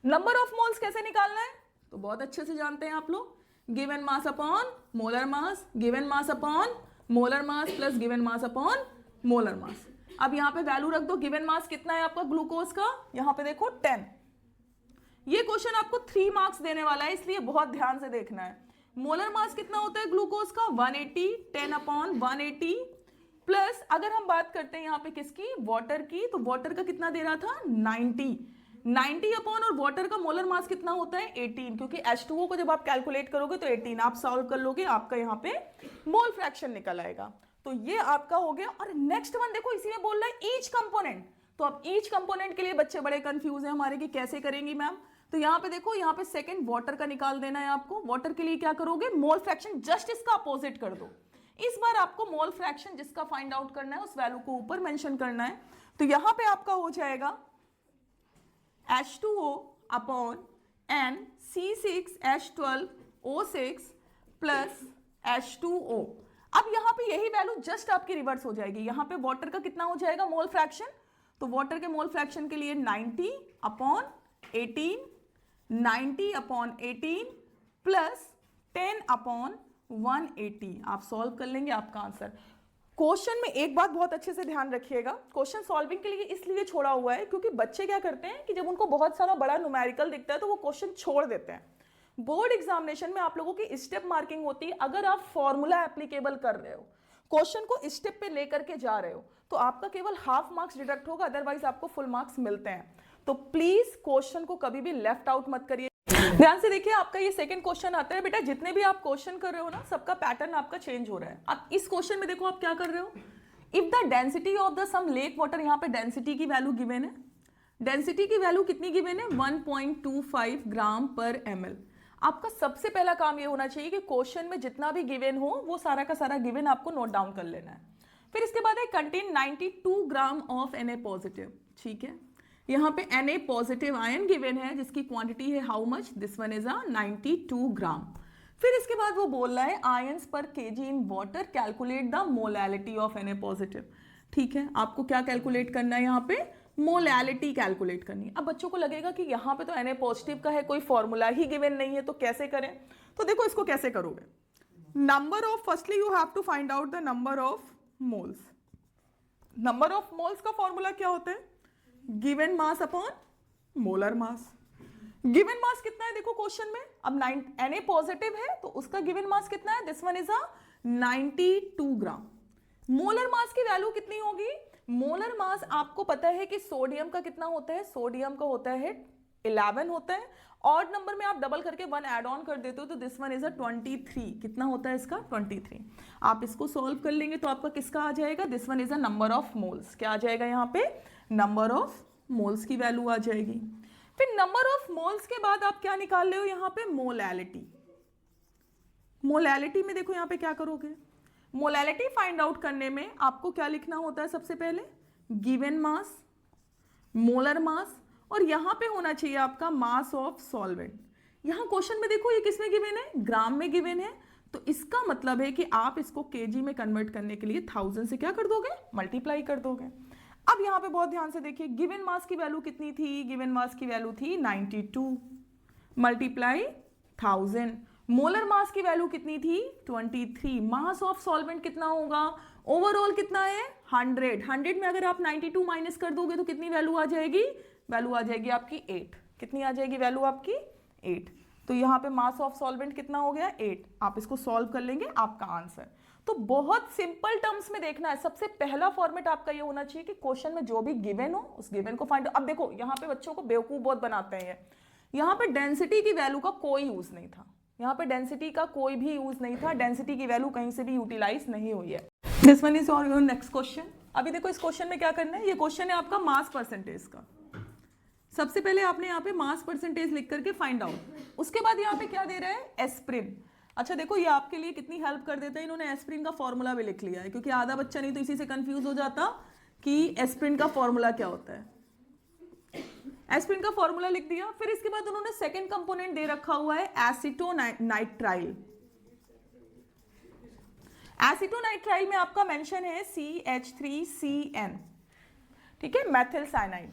Number of moles कैसे निकालना है? तो बहुत अच्छे से जानते हैं आप लोग, given mass upon molar mass, given mass upon molar mass plus given mass upon molar मास। अब यहाँ पे वैल्यू रख दो, गिवन मास कितना है आपका ग्लूकोज का, यहाँ पे देखो 10। ये क्वेश्चन आपको 3 मार्क्स देने वाला है, इसलिए बहुत ध्यान से देखना है। मोलर मास कितना होता है ग्लूकोज का 180, 10 अपॉन 180 प्लस अगर हम बात करते हैं यहाँ पे किसकी, वाटर की, तो वाटर का कितना दे रहा था 90 अपॉन, और वाटर का मोलर मास कितना होता है 18, क्योंकि H2O को जब आप कैलकुलेट करोगे तो 18 आप सॉल्व कर लोगे, आपका यहाँ पे मोल फ्रैक्शन निकल आएगा। तो ये आपका हो गया। और नेक्स्ट वन देखो, इसी में बोल रहा है ईच कंपोनेंट, तो अब ईच कंपोनेंट के लिए बच्चे बड़े कंफ्यूज हैं हमारे कि कैसे करेंगी मैम। तो यहाँ पे देखो, यहाँ पे सेकंड वाटर का निकाल देना है आपको। वाटर के लिए क्या करोगे, मोल फ्रैक्शन जस्ट इसका अपोजिट कर दो। इस बार आपको मोल फ्रैक्शन जिसका फाइंड आउट करना है उस वैल्यू को ऊपर मेंशन करना है। तो यहाँ पे आपका हो जाएगा H2O upon N C6H12O6 plus H2O। अब यहाँ पे यही वैल्यू जस्ट आपकी रिवर्स हो जाएगी। यहाँ पे वाटर का कितना हो जाएगा मोल फ्रैक्शन, तो वाटर के मोल फ्रैक्शन के लिए 90 अपॉन 18, 90 अपॉन 18 प्लस 10 अपॉन 180। आप सॉल्व कर लेंगे, आपका आंसर। क्वेश्चन में एक बात बहुत अच्छे से ध्यान रखिएगा, क्वेश्चन सॉल्विंग के लिए इसलिए छोड़ा हुआ है क्योंकि बच्चे क्या करते हैं कि जब उनको बहुत सारा बड़ा न्यूमेरिकल दिखता है तो वो क्वेश्चन छोड़ देते हैं। बोर्ड एग्जामिनेशन में आप लोगों की स्टेप मार्किंग होती है। अगर आप फॉर्मूला एप्लीकेबल कर रहे हो, क्वेश्चन को स्टेप पे लेकर के जा रहे हो, तो आपका केवल हाफ मार्क्स डिडक्ट होगा, अदरवाइज आपको फुल मार्क्स मिलते हैं। तो प्लीज क्वेश्चन को कभी भी लेफ्ट आउट मत करिए। ध्यान से देखिए, आपका ये सेकंड क्वेश्चन आता है। बेटा जितने भी आप क्वेश्चन कर रहे हो ना, सबका पैटर्न आपका चेंज हो रहा है। अब इस क्वेश्चन में देखो आप क्या कर रहे हो, if the density of the some lake water, यहाँ पे डेंसिटी की वैल्यू गिवन है। डेंसिटी की वैल्यू कितनी गिवन है 1.25 ग्राम पर ml। आपका सबसे पहला काम ये होना चाहिए कि क्वेश्चन में जितना भी गिवन हो वो सारा का सारा गिवन आपको नोट डाउन कर लेना है। फिर इसके बाद है contain 92 gram of Na positive. ठीक है, यहाँ पे Na पॉजिटिव आयन गिवन है जिसकी क्वांटिटी है how much, this one is a 92 ग्राम। फिर इसके बाद वो बोल रहा है आयंस पर KG in water, calculate the molality of Na positive. ठीक है, आपको क्या कैलकुलेट करना है, यहाँ पे मोलैलिटी कैलकुलेट करनी है। अब बच्चों को लगेगा कि यहाँ पे तो Na पॉजिटिव का है, कोई फॉर्मूला ही गिवन नहीं है, तो कैसे करें। तो देखो इसको कैसे करोगे, number of, firstly you have to find out the number of moles. Number of moles का फॉर्मूला क्या होता है, given mass upon molar mass. Given mass कितना है देखो क्वेश्चन में, अब Na पॉजिटिव है तो उसका गिवन मास कितना है, this one is a 92 gram. Molar mass की वैल्यू कितनी होगी, मोलर मास आपको पता है कि सोडियम का कितना होता है, सोडियम का होता है 11 होता है, ऑड नंबर में आप डबल करके 1 ऐड ऑन कर देते हो तो दिस वन इज अ 23। कितना होता है इसका 23। आप इसको सॉल्व कर लेंगे तो आपका किसका आ जाएगा, this one is a number of moles. क्या आ जाएगा यहाँ पे, नंबर ऑफ मोल्स की वैल्यू आ जाएगी। फिर नंबर ऑफ मोल्स के बाद आप क्या निकाल रहे हो यहाँ पे, मोलैलिटी। मोलैलिटी में देखो यहाँ पे क्या करोगे, मोलैलिटी फाइंड आउट करने में आपको क्या लिखना होता है, सबसे पहले गिवन मास, मोलर मास, और यहां पे होना चाहिए आपका मास ऑफ सॉल्वेंट। यहां क्वेश्चन में देखो ये किसमें गिवन है, ग्राम में गिवन है, तो इसका मतलब है कि आप इसको केजी में कन्वर्ट करने के लिए 1000 से क्या कर दोगे, मल्टीप्लाई कर दोगे। अब यहां पे बहुत ध्यान से देखिए, गिवन मास की वैल्यू कितनी थी, गिवन मास की वैल्यू थी 92 मल्टीप्लाई 1000। मोलर मास की वैल्यू कितनी थी 23। मास ऑफ सॉल्वेंट कितना होगा, ओवरऑल कितना है 100 में अगर आप 92 माइनस कर दोगे तो कितनी वैल्यू आ जाएगी, वैल्यू आ जाएगी आपकी 8। कितनी आ जाएगी वैल्यू आपकी 8। तो यहाँ पे मास ऑफ सॉल्वेंट कितना हो गया 8। आप इसको सॉल्व कर लेंगे, आपका आंसर। तो बहुत सिंपल टर्म्स में देखना है। सबसे पहला फॉर्मेट आपका ये होना चाहिए कि क्वेश्चन में जो भी गिवन हो उस गिवन को फाइंड। अब देखो यहाँ पे बच्चों को बेवकूफ बहुत बनाते हैं, यहाँ पे डेंसिटी की वैल्यू का कोई यूज नहीं था, यहाँ पे डेंसिटी का कोई भी यूज नहीं था, डेंसिटी की वैल्यू कहीं से भी यूटिलाइज नहीं हुई है। This one is your next question. अभी देखो इस क्वेश्चन में क्या करना है, ये क्वेश्चन है आपका मास परसेंटेज का। सबसे पहले आपने यहाँ पे मास परसेंटेज लिख करके फाइंड आउट, उसके बाद यहाँ पे क्या दे रहा है, एस्प्रिन। अच्छा देखो ये आपके लिए कितनी हेल्प कर देता है, इन्होंने एस्प्रिन का फॉर्मूला भी लिख लिया है, क्योंकि आधा बच्चा नहीं तो इसी से कंफ्यूज हो जाता कि एस्प्रिन का फॉर्मूला क्या होता है। एस्प्रिन का फॉर्मूला लिख दिया। फिर इसके बाद उन्होंने सेकंड कंपोनेंट दे रखा हुआ है एसिटोनाइट्राइल। एसिटोनाइट्राइल में आपका मेंशन है CH3CN, ठीक है, मेथिल साइनाइड।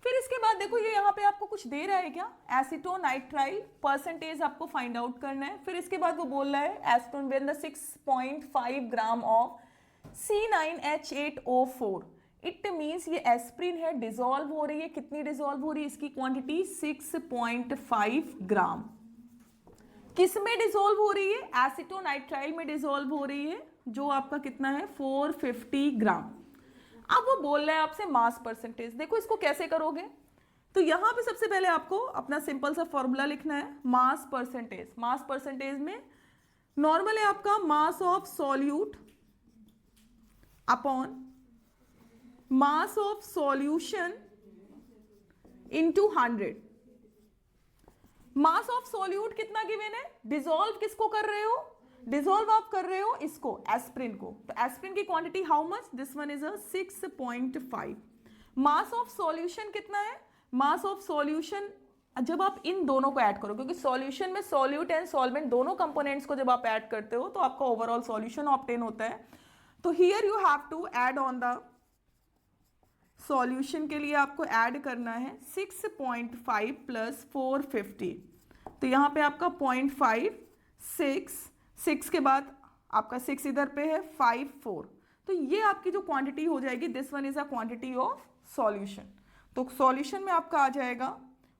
फिर इसके बाद देखो ये यहाँ पे आपको कुछ दे रहा है क्या, एसीटोनाइट्राइल परसेंटेज आपको फाइंड आउट करना है। फिर इसके बाद वो बोल रहा है acetone with the 6.5 gram of C9H8O4, it means ये एस्प्रिन है, डिसॉल्व हो रही है, कितनी डिसॉल्व हो रही है, इसकी क्वांटिटी 6.5 ग्राम। किस में डिसॉल्व हो रही है, एसीटोनाइट्राइल में डिसॉल्व हो रही है, जो आपका कितना है 450 ग्राम। अब वो बोल रहा है आपसे मास परसेंटेज। देखो इसको कैसे करोगे, तो यहां पे सबसे पहले आपको अपना सिंपल सा फॉर्मूला लिखना है, मास परसेंटेज। मास परसेंटेज में नॉर्मल है आपका मास of solute upon mass of solution into 100। Mass of solute कितना गिवन है, डिसॉल्व किसको कर रहे हो, डिसॉल्व आप कर रहे हो इसको, एस्प्रिन को, तो एस्प्रिन की quantity how much, this one is 6.5। Mass of solution कितना है, मास ऑफ सॉल्यूशन जब आप इन दोनों को ऐड करो, क्योंकि सॉल्यूशन में सॉल्यूट एंड सॉल्वेंट दोनों कंपोनेंट्स को जब आप ऐड करते हो तो आपका ओवरऑल सॉल्यूशन ऑब्टेन होता है। तो here you have to add on the solution के लिए आपको ऐड करना है 6.5 प्लस 450, तो यहां पे आपका 0.5 6 के बाद आपका 6 इधर पे है 5 4, तो ये आपकी जो क्वांटिटी हो जाएगी, this one is a quantity of solution. तो सॉल्यूशन में आपका आ जाएगा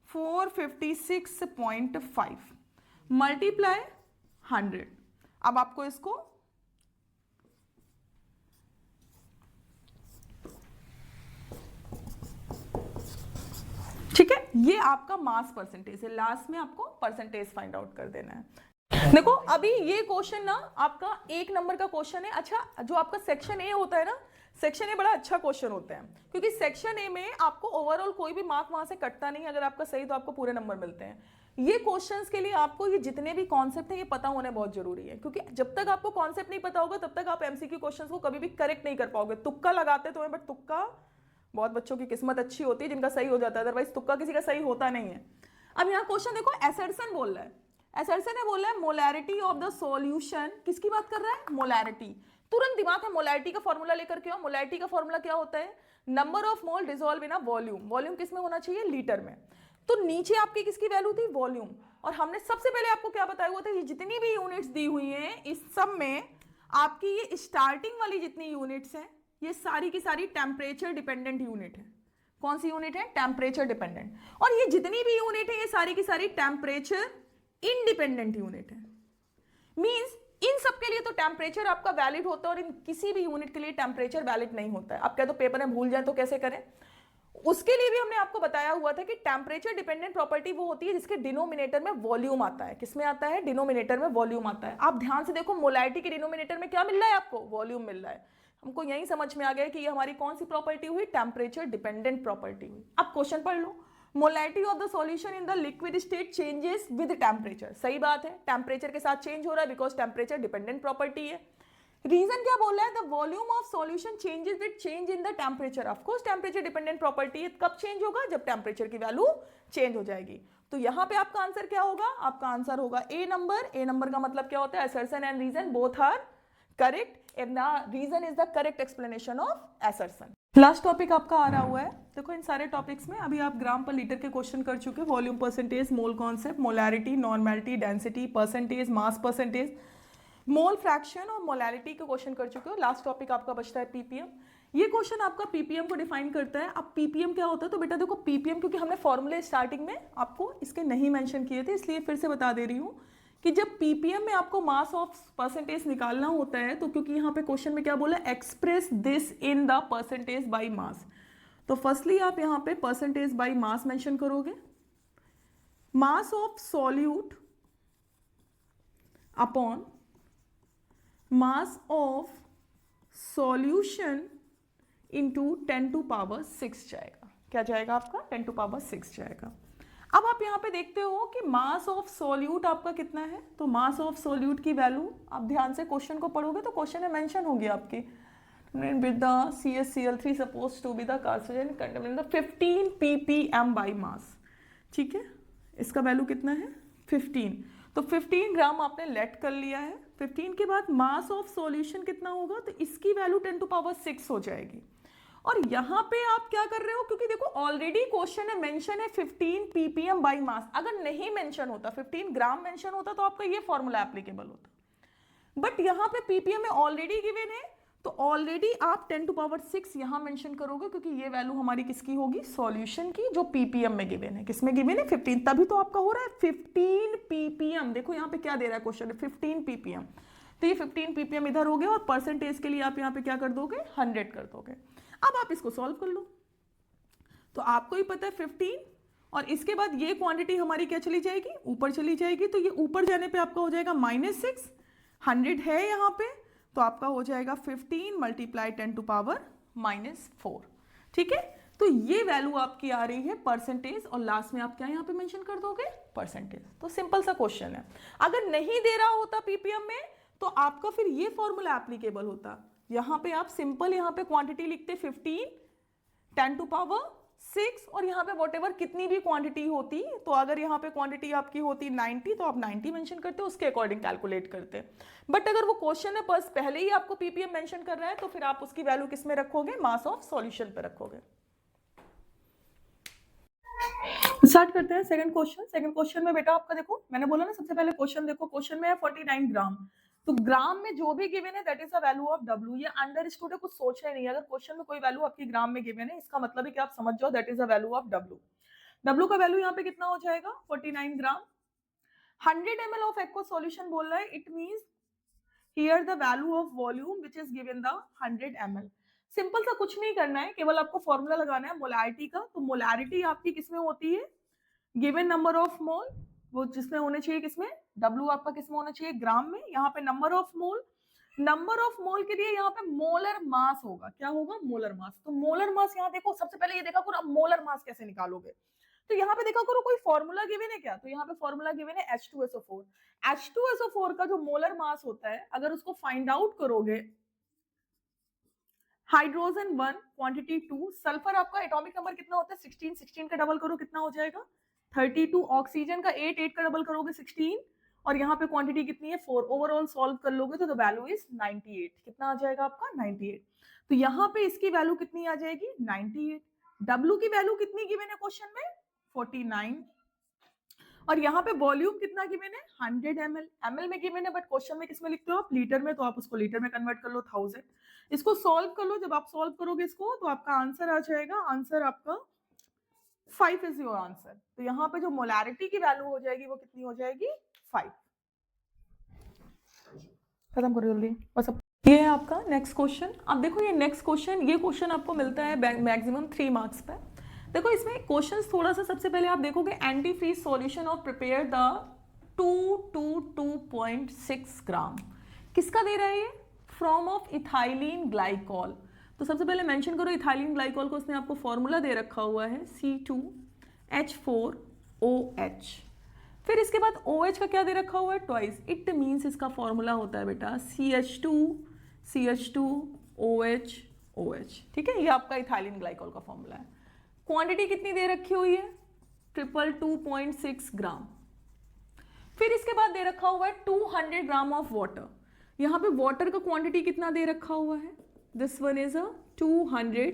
456.5 मल्टीप्लाई 100। अब आपको इसको ठीक है, ये आपका मास परसेंटेज है, लास्ट में आपको परसेंटेज फाइंड आउट कर देना है। देखो अभी ये क्वेश्चन ना आपका 1 नंबर का क्वेश्चन है। अच्छा, जो आपका सेक्शन ए होता है ना, सेक्शन ए बड़ा अच्छा क्वेश्चन होता है, क्योंकि सेक्शन ए में आपको ओवरऑल कोई भी मार्क वहां से कटता नहीं, अगर आपका सही तो आपको पूरे नंबर मिलते हैं। ये क्वेश्चंस के लिए आपको ये जितने भी कॉन्सेप्ट है ये पता होना बहुत जरूरी है, क्योंकि जब तक आपको कॉन्सेप्ट नहीं पता होगा तब तक आप एमसीक्यू क्वेश्चंस को कभी भी करेक्ट नहीं कर पाओगे। तुक्का लगाते तो, बट तुक्का बहुत बच्चों की किस्मत अच्छी होती है जिनका सही हो जाता है, अदरवाइज तुक्का किसी का सही होता नहीं है। अब यहाँ क्वेश्चन देखो, एसर्सन बोल रहा है, एसर्सन ने बोला है मोलैरिटी ऑफ द सॉल्यूशन, किसकी बात कर रहा है, मोलैरिटी। तुरंत दिमाग में मोलैरिटी का फॉर्मूला लेकर के आओ। मोलैरिटी का फॉर्मूला क्या होता है, number of mole dissolve in a volume. Volume किस में होना चाहिए, लीटर में। तो नीचे आपकी किसकी वैल्यू थी, वॉल्यूम, और हमने सबसे पहले आपको क्या बताया हुआ था, ये जितनी भी यूनिट्स दी हुई हैं इस सब में आपकी ये स्टार्टिंग वाली जितनी यूनिट्स हैं ये सारी की सारी टेम्परेचर डिपेंडेंट यूनिट है। कौन सी यूनिट है, टेम्परेचर डिपेंडेंट। और ये जितनी भी यूनिट है ये सारी की सारी टेम्परेचर इंडिपेंडेंट यूनिट है। मींस इन सब के लिए तो टेम्परेचर आपका वैलिड होता है और इन किसी भी यूनिट के लिए टेम्परेचर वैलिड नहीं होता है। आप क्या तो पेपर में भूल जाए तो कैसे करें, उसके लिए भी हमने आपको बताया हुआ था कि टेम्परेचर डिपेंडेंट प्रॉपर्टी वो होती है जिसके डिनोमिनेटर में वॉल्यूम आता है। किसमें आता है, डिनोमिनेटर में वॉल्यूम आता है। आप ध्यान से देखो, मोलैरिटी के डिनोमिनेटर में क्या मिल रहा है आपको, वॉल्यूम मिल रहा है। हमको यही समझ में आ गया कि ये हमारी कौन सी प्रॉपर्टी हुई, टेम्परेचर डिपेंडेंट प्रॉपर्टी हुई। अब क्वेश्चन पढ़ लो, molarity of the solution in the liquid state changes with temperature. सही बात है, टेम्परेचर के साथ चेंज हो रहा है बिकॉज टेम्परेचर डिपेंडेंट प्रॉपर्टी है। रीजन क्या बोल रहा है, the volume of solution changes with change in the temperature. Of course temperature dependent property है, कब चेंज होगा, जब टेम्परेचर की वैल्यू चेंज हो जाएगी। तो यहां पे आपका आंसर क्या होगा, आपका आंसर होगा ए नंबर। ए नंबर का मतलब क्या होता है, assertion and reason both are correct and the reason is the correct explanation of assertion। Last topic आपका आ रहा हुआ है, देखो इन सारे टॉपिक्स में अभी आप ग्राम पर लीटर के क्वेश्चन कर चुके, volume percentage, mole concept, molarity, normality, density, percentage, mass percentage, mole fraction और मोलैरिटी के क्वेश्चन कर चुके हो। लास्ट टॉपिक आपका बचता है पीपीएम। ये क्वेश्चन आपका पीपीएम को डिफाइन करता है। अब पीपीएम क्या होता है, तो बेटा देखो पीपीएम, क्योंकि हमने फॉर्मूले स्टार्टिंग में आपको इसके नहीं मेंशन किए थे इसलिए फिर से बता दे रही हूँ कि जब पीपीएम में आपको मास ऑफ परसेंटेज निकालना होता है, तो क्योंकि यहाँ पे क्वेश्चन में क्या बोला, express this in the percentage by mass, तो फर्स्टली आप यहाँ पे परसेंटेज बाय मास मेंशन करोगे। Mass of solute upon mass of solution into 10 to power 6 जाएगा। क्या जाएगा आपका, 10 टू पावर 6 जाएगा। अब आप यहाँ पे देखते हो कि मास ऑफ सोल्यूट आपका कितना है, तो मास ऑफ सोल्यूट की वैल्यू आप ध्यान से क्वेश्चन को पढ़ोगे तो क्वेश्चन में मेंशन होगी आपकी, with the CaCl3 suppose to be the carcinogen contaminant the 15 ppm by mass. ठीक है, इसका वैल्यू कितना है 15, तो 15 ग्राम आपने लेट कर लिया है। 15 के बाद मास ऑफ सॉल्यूशन कितना होगा, तो इसकी वैल्यू 10 टू पावर 6 हो जाएगी। और यहां पे आप क्या कर रहे हो, क्योंकि देखो ऑलरेडी क्वेश्चन है, मेंशन है 15 ppm बाई मास, अगर नहीं मेंशन होता 15 ग्राम मेंशन होता तो आपका ये फॉर्मूला एप्लीकेबल होता, बट यहां पे ppm में ऑलरेडी गिवन है, तो ऑलरेडी आप 10 टू पावर 6 यहां मेंशन करोगे, क्योंकि ये वैल्यू हमारी किसकी होगी, सॉल्यूशन की, जो ppm में गिवन है। किसमें गिवन है, 15, तभी तो आपका हो रहा है 15 ppm। देखो यहाँ पे क्या दे रहा है क्वेश्चन, 15 ppm, तो ये 15 ppm इधर हो गया, और परसेंटेज के लिए आप यहाँ पे क्या कर दोगे, 100 कर दोगे। अब आप इसको सॉल्व कर लो, तो आपको ही पता है 15, और इसके बाद ये क्वांटिटी हमारी क्या चली जाएगी, ऊपर चली जाएगी, तो ये ऊपर जाने पे आपका हो जाएगा -6, 100 है यहाँ पे, तो आपका हो जाएगा 15 मल्टीप्लाई 10 टू पावर -4, ठीक है। तो ये वैल्यू आपकी आ रही है परसेंटेज, और लास्ट में आप क्या यहाँ पे मेंशन कर दोगे, परसेंटेज। तो सिंपल सा क्वेश्चन है। अगर नहीं दे रहा होता पीपीएम में तो आपका फिर ये फॉर्मूला एप्लीकेबल होता, यहाँ पे आप सिंपल यहाँ पे क्वांटिटी लिखते 15 10 टू पावर 6, और यहाँ पे वॉट एवर कितनी भी क्वांटिटी होती, तो अगर यहाँ पे क्वांटिटी आपकी होती 90 तो आप 90 मेंशन करते, उसके अकॉर्डिंग कैलकुलेट करते। बट अगर वो क्वेश्चन है बस पहले ही आपको पीपीएम मेंशन कर रहा है, तो फिर आप उसकी वैल्यू किस में रखोगे, मास ऑफ सॉल्यूशन पे रखोगे। स्टार्ट करते हैं सेकंड क्वेश्चन। सेकंड क्वेश्चन में बेटा आपका देखो, मैंने बोला ना सबसे पहले क्वेश्चन देखो, क्वेश्चन में है 49 ग्राम, तो ग्राम में जो भी गिवन है that is the value of W. ये अंडरस्टूड है, कुछ सोचना नहीं है। अगर क्वेश्चन में कोई वैल्यू आपकी ग्राम में गिवन है, इसका मतलब है कि आप समझ जाओ that is the value of W. W का वैल्यू यहाँ पे कितना हो जाएगा, 49 ग्राम। 100 ml ऑफ एक्वा सॉल्यूशन बोल रहा है, it means here the value of volume which is given the 100 ml। Simple सा कुछ नहीं करना है, केवल आपको फॉर्मूला लगाना है मोलैरिटी का। तो मोलैरिटी आपकी किसमें होती है, गिवन नंबर ऑफ मोल, वो जिसमें होने चाहिए किसमें, डब्ल्यू आपका किसमें होना चाहिए, ग्राम में। यहाँ पे number of mole, number of मोल के लिए यहाँ पे मोलर मास होगा, क्या होगा, मोलर मास। तो मोलर मास यहाँ देखो, सबसे पहले ये देखा करो अब मोलर मास कैसे निकालोगे, तो यहाँ पे देखा करो कोई फॉर्मूला गिवन है क्या, तो यहाँ पे फॉर्मूला गिवन है H2SO4। H2SO4 का जो मोलर मास होता है, अगर उसको फाइंड आउट करोगे, हाइड्रोजन 1 क्वांटिटी 2, सल्फर आपका एटॉमिक नंबर कितना होता है 16, 16 का डबल करो कितना हो जाएगा 32, ऑक्सीजन का 8, 8 का डबल करोगे 16, और यहाँ पे क्वांटिटी कितनी है 4। ओवरऑल सॉल्व कर लोगे तो द वैल्यू इज 98। कितना आ जाएगा आपका 98। तो यहाँ पे इसकी वैल्यू कितनी आ जाएगी 98। डब्ल्यू की वैल्यू कितनी गिवन है क्वेश्चन में 49, और यहाँ पे वॉल्यूम कितना गिवन है 100 ml। ml में गिवन है, बट क्वेश्चन में किसमें लिखते हो आप, लीटर में, तो आप उसको लीटर में कन्वर्ट कर लो 1000। इसको सॉल्व कर लो, जब आप सॉल्व करोगे इसको तो आपका आंसर आ जाएगा, आंसर आपका 5 इज योर आंसर। तो यहाँ पे जो मोलैरिटी की वैल्यू हो जाएगी वो कितनी हो जाएगी 5। खत्म करो जल्दी बस। ये है आपका नेक्स्ट क्वेश्चन। अब देखो ये नेक्स्ट क्वेश्चन, ये क्वेश्चन आपको मिलता है मैक्सिमम 3 मार्क्स पे। देखो इसमें क्वेश्चंस थोड़ा सा, सबसे पहले आप देखोगे एंटी फ्रीज सॉल्यूशन और प्रिपेयर द 222.6 ग्राम, किसका दे रहा है ये, फ्रॉम ऑफ इथाइलिन ग्लाइकॉल। तो सबसे पहले मेंशन करो इथाइलिन ग्लाइकॉल को, उसने आपको फॉर्मूला दे रखा हुआ है C2H4OH। फिर इसके बाद OH का क्या दे रखा हुआ है ट्वाइस, इट मीन्स इसका फॉर्मूला होता है बेटा CH2OH। ठीक है, ये आपका इथाइलिन ग्लाइकॉल का फॉर्मूला है। क्वांटिटी कितनी दे रखी हुई है 222.6 ग्राम। फिर इसके बाद दे रखा हुआ है 200 ग्राम ऑफ वाटर। यहाँ पे वाटर का क्वांटिटी कितना दे रखा हुआ है, दिस वन इज 200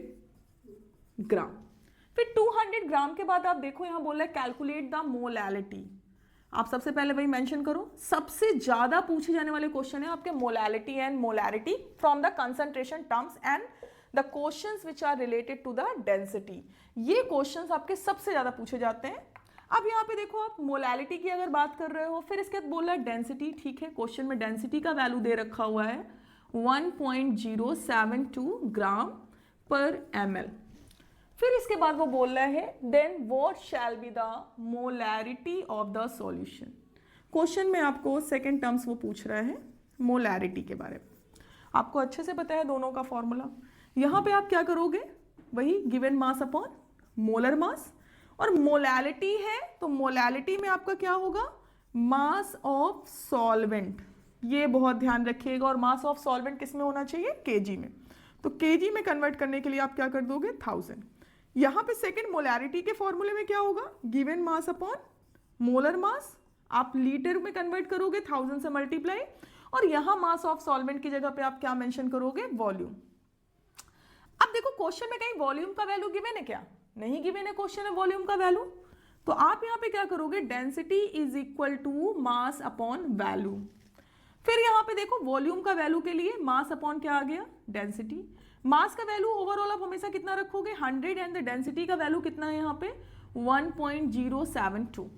ग्राम। फिर 200 ग्राम के बाद आप देखो यहाँ बोला है कैलकुलेट द मोलैलिटी। आप सबसे पहले वही मेंशन करो, सबसे ज्यादा पूछे जाने वाले क्वेश्चन है आपके molality and molarity from the concentration terms and the questions which are related to the density. ये क्वेश्चंस आपके सबसे ज्यादा पूछे जाते हैं। अब यहाँ पे देखो आप मोलैलिटी की अगर बात कर रहे हो, फिर इसके बाद बोला डेंसिटी। ठीक है, क्वेश्चन में डेंसिटी का वैल्यू दे रखा हुआ है 1.072 ग्राम पर ml। फिर इसके बाद वो बोल रहा है then what shall be the molarity of the solution. Question में आपको सेकेंड टर्म्स वो पूछ रहा है मोलैरिटी के बारे में। आपको अच्छे से पता है दोनों का फॉर्मूला। यहाँ पे आप क्या करोगे, वही गिवन मास अपॉन मोलर मास, और मोलैलिटी है तो मोलैलिटी में आपका क्या होगा मास ऑफ सॉल्वेंट। ये बहुत ध्यान रखिएगा, और मास ऑफ सॉल्वेंट किस में होना चाहिए केजी में। तो केजी में कन्वर्ट करने के लिए आप क्या कर दोगे 1000। यहाँ पे सेकंड मोलैरिटी के फॉर्मूले में क्या होगा गिवन मास अपॉन मोलर मास, आप लीटर में कन्वर्ट करोगे 1000 से मल्टीप्लाई, और यहाँ मास ऑफ सॉल्वेंट की जगह पे आप क्या मेंशन करोगे वॉल्यूम। अब देखो क्वेश्चन में कहीं वॉल्यूम का वैल्यू गिवन है क्या? नहीं गिवन है क्वेश्चन में वॉल्यूम का वैल्यू। तो आप यहाँ पे क्या करोगे, density is equal to mass upon value. फिर यहाँ पे देखो वॉल्यूम का वैल्यू के लिए मास अपॉन क्या आ गया, डेंसिटी। मास का वैल्यू ओवरऑल आप हमेशा कितना रखोगे, 100, एंड द डेंसिटी का वैल्यू कितना है यहाँ पे 1.072।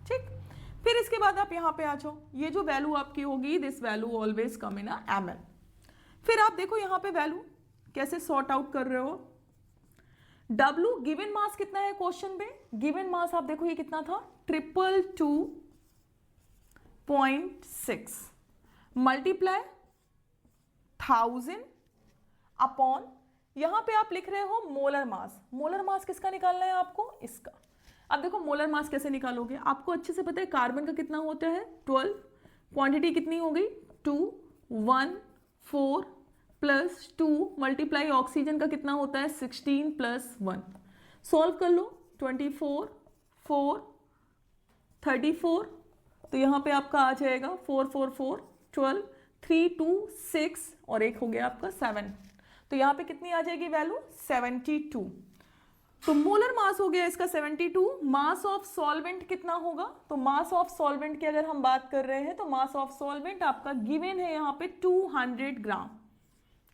ठीक, फिर इसके बाद आप यहाँ पे आ जाओ, ये जो वैल्यू आपकी होगी, this value always come in ml। फिर आप देखो यहाँ पे वैल्यू कैसे सॉर्ट आउट कर रहे हो। W गिवन मास कितना है क्वेश्चन में, गिवन मास आप देखो ये कितना था 222.6 मल्टीप्लाई 1000 अपॉन, यहां पे आप लिख रहे हो मोलर मास। मोलर मास किसका निकालना है आपको, इसका। अब देखो मोलर मास कैसे निकालोगे, आपको अच्छे से पता है कार्बन का कितना होता है 12, क्वांटिटी कितनी हो गई 2, 1, 4 प्लस 2 मल्टीप्लाई ऑक्सीजन का कितना होता है 16 प्लस 1। सॉल्व कर लो, 24, 4, 34, तो यहाँ पे आपका आ जाएगा 4, 4, 4, 12, 3, 2, 6 और एक हो गया आपका 7। तो यहाँ पे कितनी आ जाएगी वैल्यू 72। तो मोलर मास हो गया इसका 72। मास ऑफ सॉल्वेंट कितना होगा, तो मास ऑफ सॉल्वेंट की अगर हम बात कर रहे हैं तो मास ऑफ सॉल्वेंट आपका गिवन है यहाँ पे 200 ग्राम।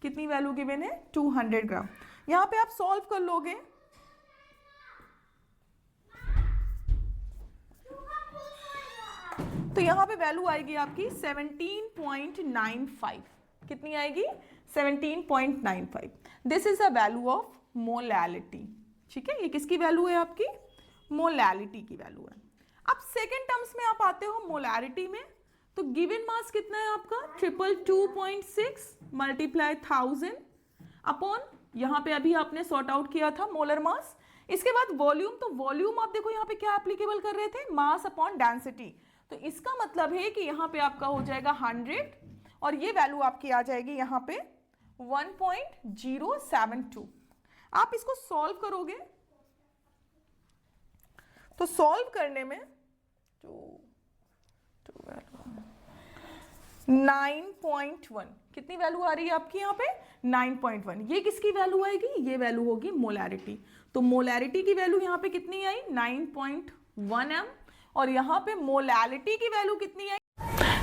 कितनी वैल्यू गिवन है 200 ग्राम। यहां पे आप सॉल्व कर लोगे तो यहां पे वैल्यू आएगी आपकी 17.95। कितनी आएगी 17.95। This is a value of molality. ठीक है, ये किसकी वैल्यू है आपकी, मोलैलिटी की वैल्यू है। अब सेकेंड टर्म्स में आप आते हो मोलैरिटी में, तो गिवन मास कितना है आपका 222.6 मल्टीप्लाई 1000 अपॉन, यहां पे अभी आपने सॉर्ट आउट किया था मोलर मास। इसके बाद वॉल्यूम, तो वॉल्यूम आप देखो यहाँ पे क्या एप्लीकेबल कर रहे थे, मास अपॉन डेंसिटी। तो इसका मतलब है कि यहाँ पे आपका हो जाएगा 100 और ये वैल्यू आपकी आ जाएगी यहाँ पे 1.072। आप इसको सॉल्व करोगे तो सॉल्व करने में 9.1 कितनी वैल्यू आ रही है आपकी यहाँ पे 9.1। ये किसकी वैल्यू आएगी, ये वैल्यू होगी मोलैरिटी। तो मोलैरिटी की वैल्यू यहाँ पे कितनी आई 9.1 m और यहाँ पे मोलैलिटी की वैल्यू कितनी आई।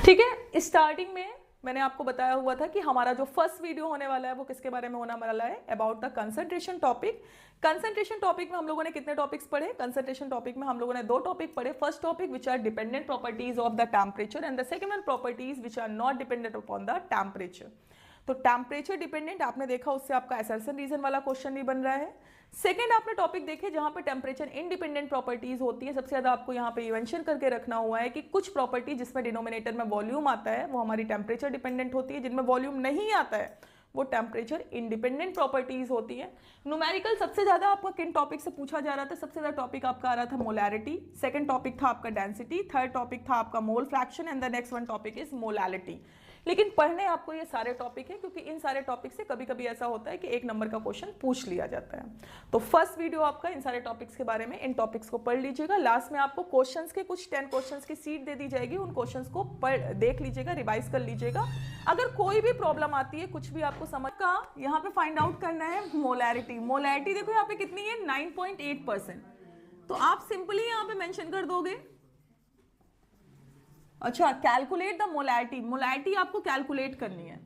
ठीक है, स्टार्टिंग में मैंने आपको बताया हुआ था कि हमारा जो फर्स्ट वीडियो होने वाला है वो किसके बारे में होने वाला है, about the concentration topic. Concentration topic में हम लोगों ने कितने टॉपिक्स पढ़े, कंसंट्रेशन टॉपिक में हम लोगों ने 2 टॉपिक पढ़े। First topic which are dependent properties of the temperature and the second one properties which are not dependent upon the temperature. तो टेम्परेचर डिपेंडेंट आपने देखा, उससे आपका असर्शन रीजन वाला क्वेश्चन नहीं बन रहा है। सेकंड आपने टॉपिक देखे जहां पे टेम्परेचर इंडिपेंडेंट प्रॉपर्टीज होती है। सबसे ज्यादा आपको यहाँ पे मेंशन करके रखना हुआ है कि कुछ प्रॉपर्टी जिसमें डिनोमिनेटर में वॉल्यूम आता है वो हमारी टेम्परेचर डिपेंडेंट होती है, जिनमें वॉल्यूम नहीं आता है वो टेम्परेचर इंडिपेंडेंट प्रॉपर्टीज होती है। न्यूमेरिकल सबसे ज्यादा आपका किन टॉपिक से पूछा जा रहा था, सबसे ज्यादा टॉपिक आपका आ रहा था मोलैरिटी, सेकंड टॉपिक था आपका डेंसिटी, थर्ड टॉपिक था आपका mole fraction and the next one topic is molality. लेकिन पढ़ने आपको ये सारे टॉपिक है क्योंकि इन सारे टॉपिक से कभी कभी ऐसा होता है कि 1 नंबर का क्वेश्चन पूछ लिया जाता है। तो फर्स्ट वीडियो आपका इन सारे टॉपिक्स के बारे में, इन टॉपिक्स को पढ़ लीजिएगा। लास्ट में आपको क्वेश्चंस के कुछ 10 क्वेश्चंस की सीट दे दी जाएगी, उन क्वेश्चंस को देख लीजिएगा, रिवाइज कर लीजिएगा। अगर कोई भी प्रॉब्लम आती है, कुछ भी आपको समझ का यहाँ पे फाइंड आउट करना है मोलैरिटी। मोलैरिटी देखो यहाँ पे कितनी है 9.8%। तो आप सिंपली यहाँ पे मेंशन कर दोगे, अच्छा कैलकुलेट द मोलैरिटी, मोलैरिटी आपको कैलकुलेट करनी है।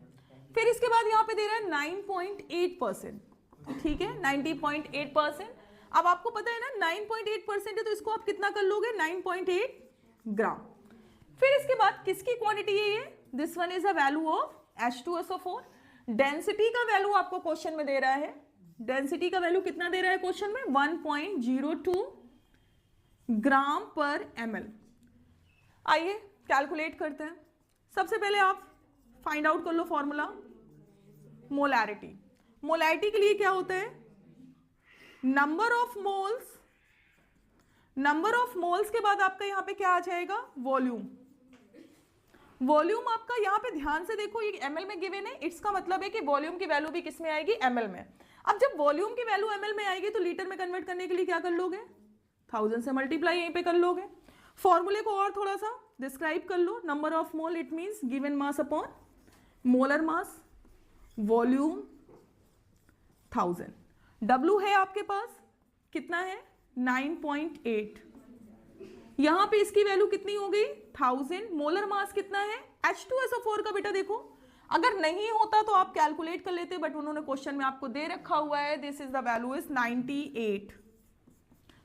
फिर इसके बाद यहाँ पे दे रहा है 9.8%, ठीक है 90.8%। अब आपको पता है ना 9.8% है तो इसको आप कितना कर लोगे 9.8 ग्राम। फिर इसके बाद किसकी क्वांटिटी है ये, this one is a value of H2SO4। Density का वैल्यू आपको क्वेश्चन में दे रहा है, डेंसिटी का वैल्यू कितना दे रहा है क्वेश्चन में 1.02 ग्राम पर ml। आइए कैलकुलेट करते हैं। सबसे पहले आप फाइंड आउट कर लो फॉर्मूला मोलैरिटी। मोलैरिटी के लिए क्या होता है, number of moles, number of moles के बाद आपका यहां पे क्या आ जाएगा वॉल्यूम। वॉल्यूम आपका यहां पे ध्यान से देखो ये ml में गिवन है, इसका मतलब है कि वॉल्यूम की वैल्यू भी किस में आएगी ml में। अब जब वॉल्यूम की वैल्यू ml में आएगी तो लीटर में कन्वर्ट करने के लिए क्या कर लोगे 1000 से मल्टीप्लाई यहीं पे कर लोगे। फॉर्मूले को और थोड़ा सा डिस्क्राइब कर लो, number of mole it means given mass upon molar mass, volume 1000। W है आपके पास कितना है 9.8। यहां पे इसकी वैल्यू कितनी हो गई 1000। मोलर मास कितना है H2SO4 का बेटा देखो, अगर नहीं होता तो आप कैलकुलेट कर लेते, बट उन्होंने क्वेश्चन में आपको दे रखा हुआ है this is the value is 98।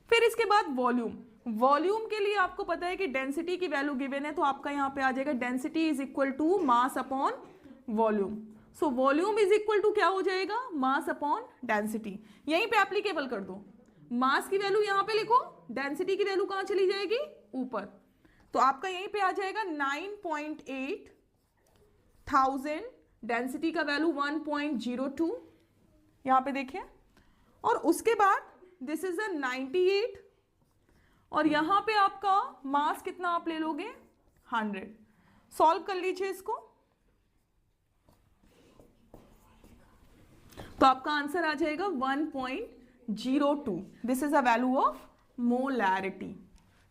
फिर इसके बाद वॉल्यूम। वॉल्यूम के लिए आपको पता है कि डेंसिटी की वैल्यू गिवन है, तो आपका यहां पे आ जाएगा density is equal to mass upon volume. So volume is equal to क्या हो जाएगा मास अपॉन डेंसिटी। यहीं पे एप्लीकेबल कर दो, मास की वैल्यू यहां पे लिखो, डेंसिटी की वैल्यू कहां चली जाएगी ऊपर, तो आपका यहीं पे आ जाएगा 9.8 1000, डेंसिटी का वैल्यू 1.02 यहां पे देखिए, और उसके बाद दिस इज अ 98, और यहां पे आपका मास कितना आप ले लोगे 100। सॉल्व कर लीजिए इसको, तो आपका आंसर आ जाएगा 1.02। This is a value of molarity.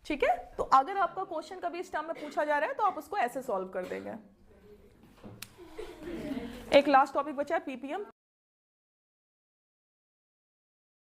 ठीक है, तो अगर आपका क्वेश्चन कभी इस टर्म में पूछा जा रहा है तो आप उसको ऐसे सॉल्व कर देंगे। एक लास्ट टॉपिक बचा है पीपीएम।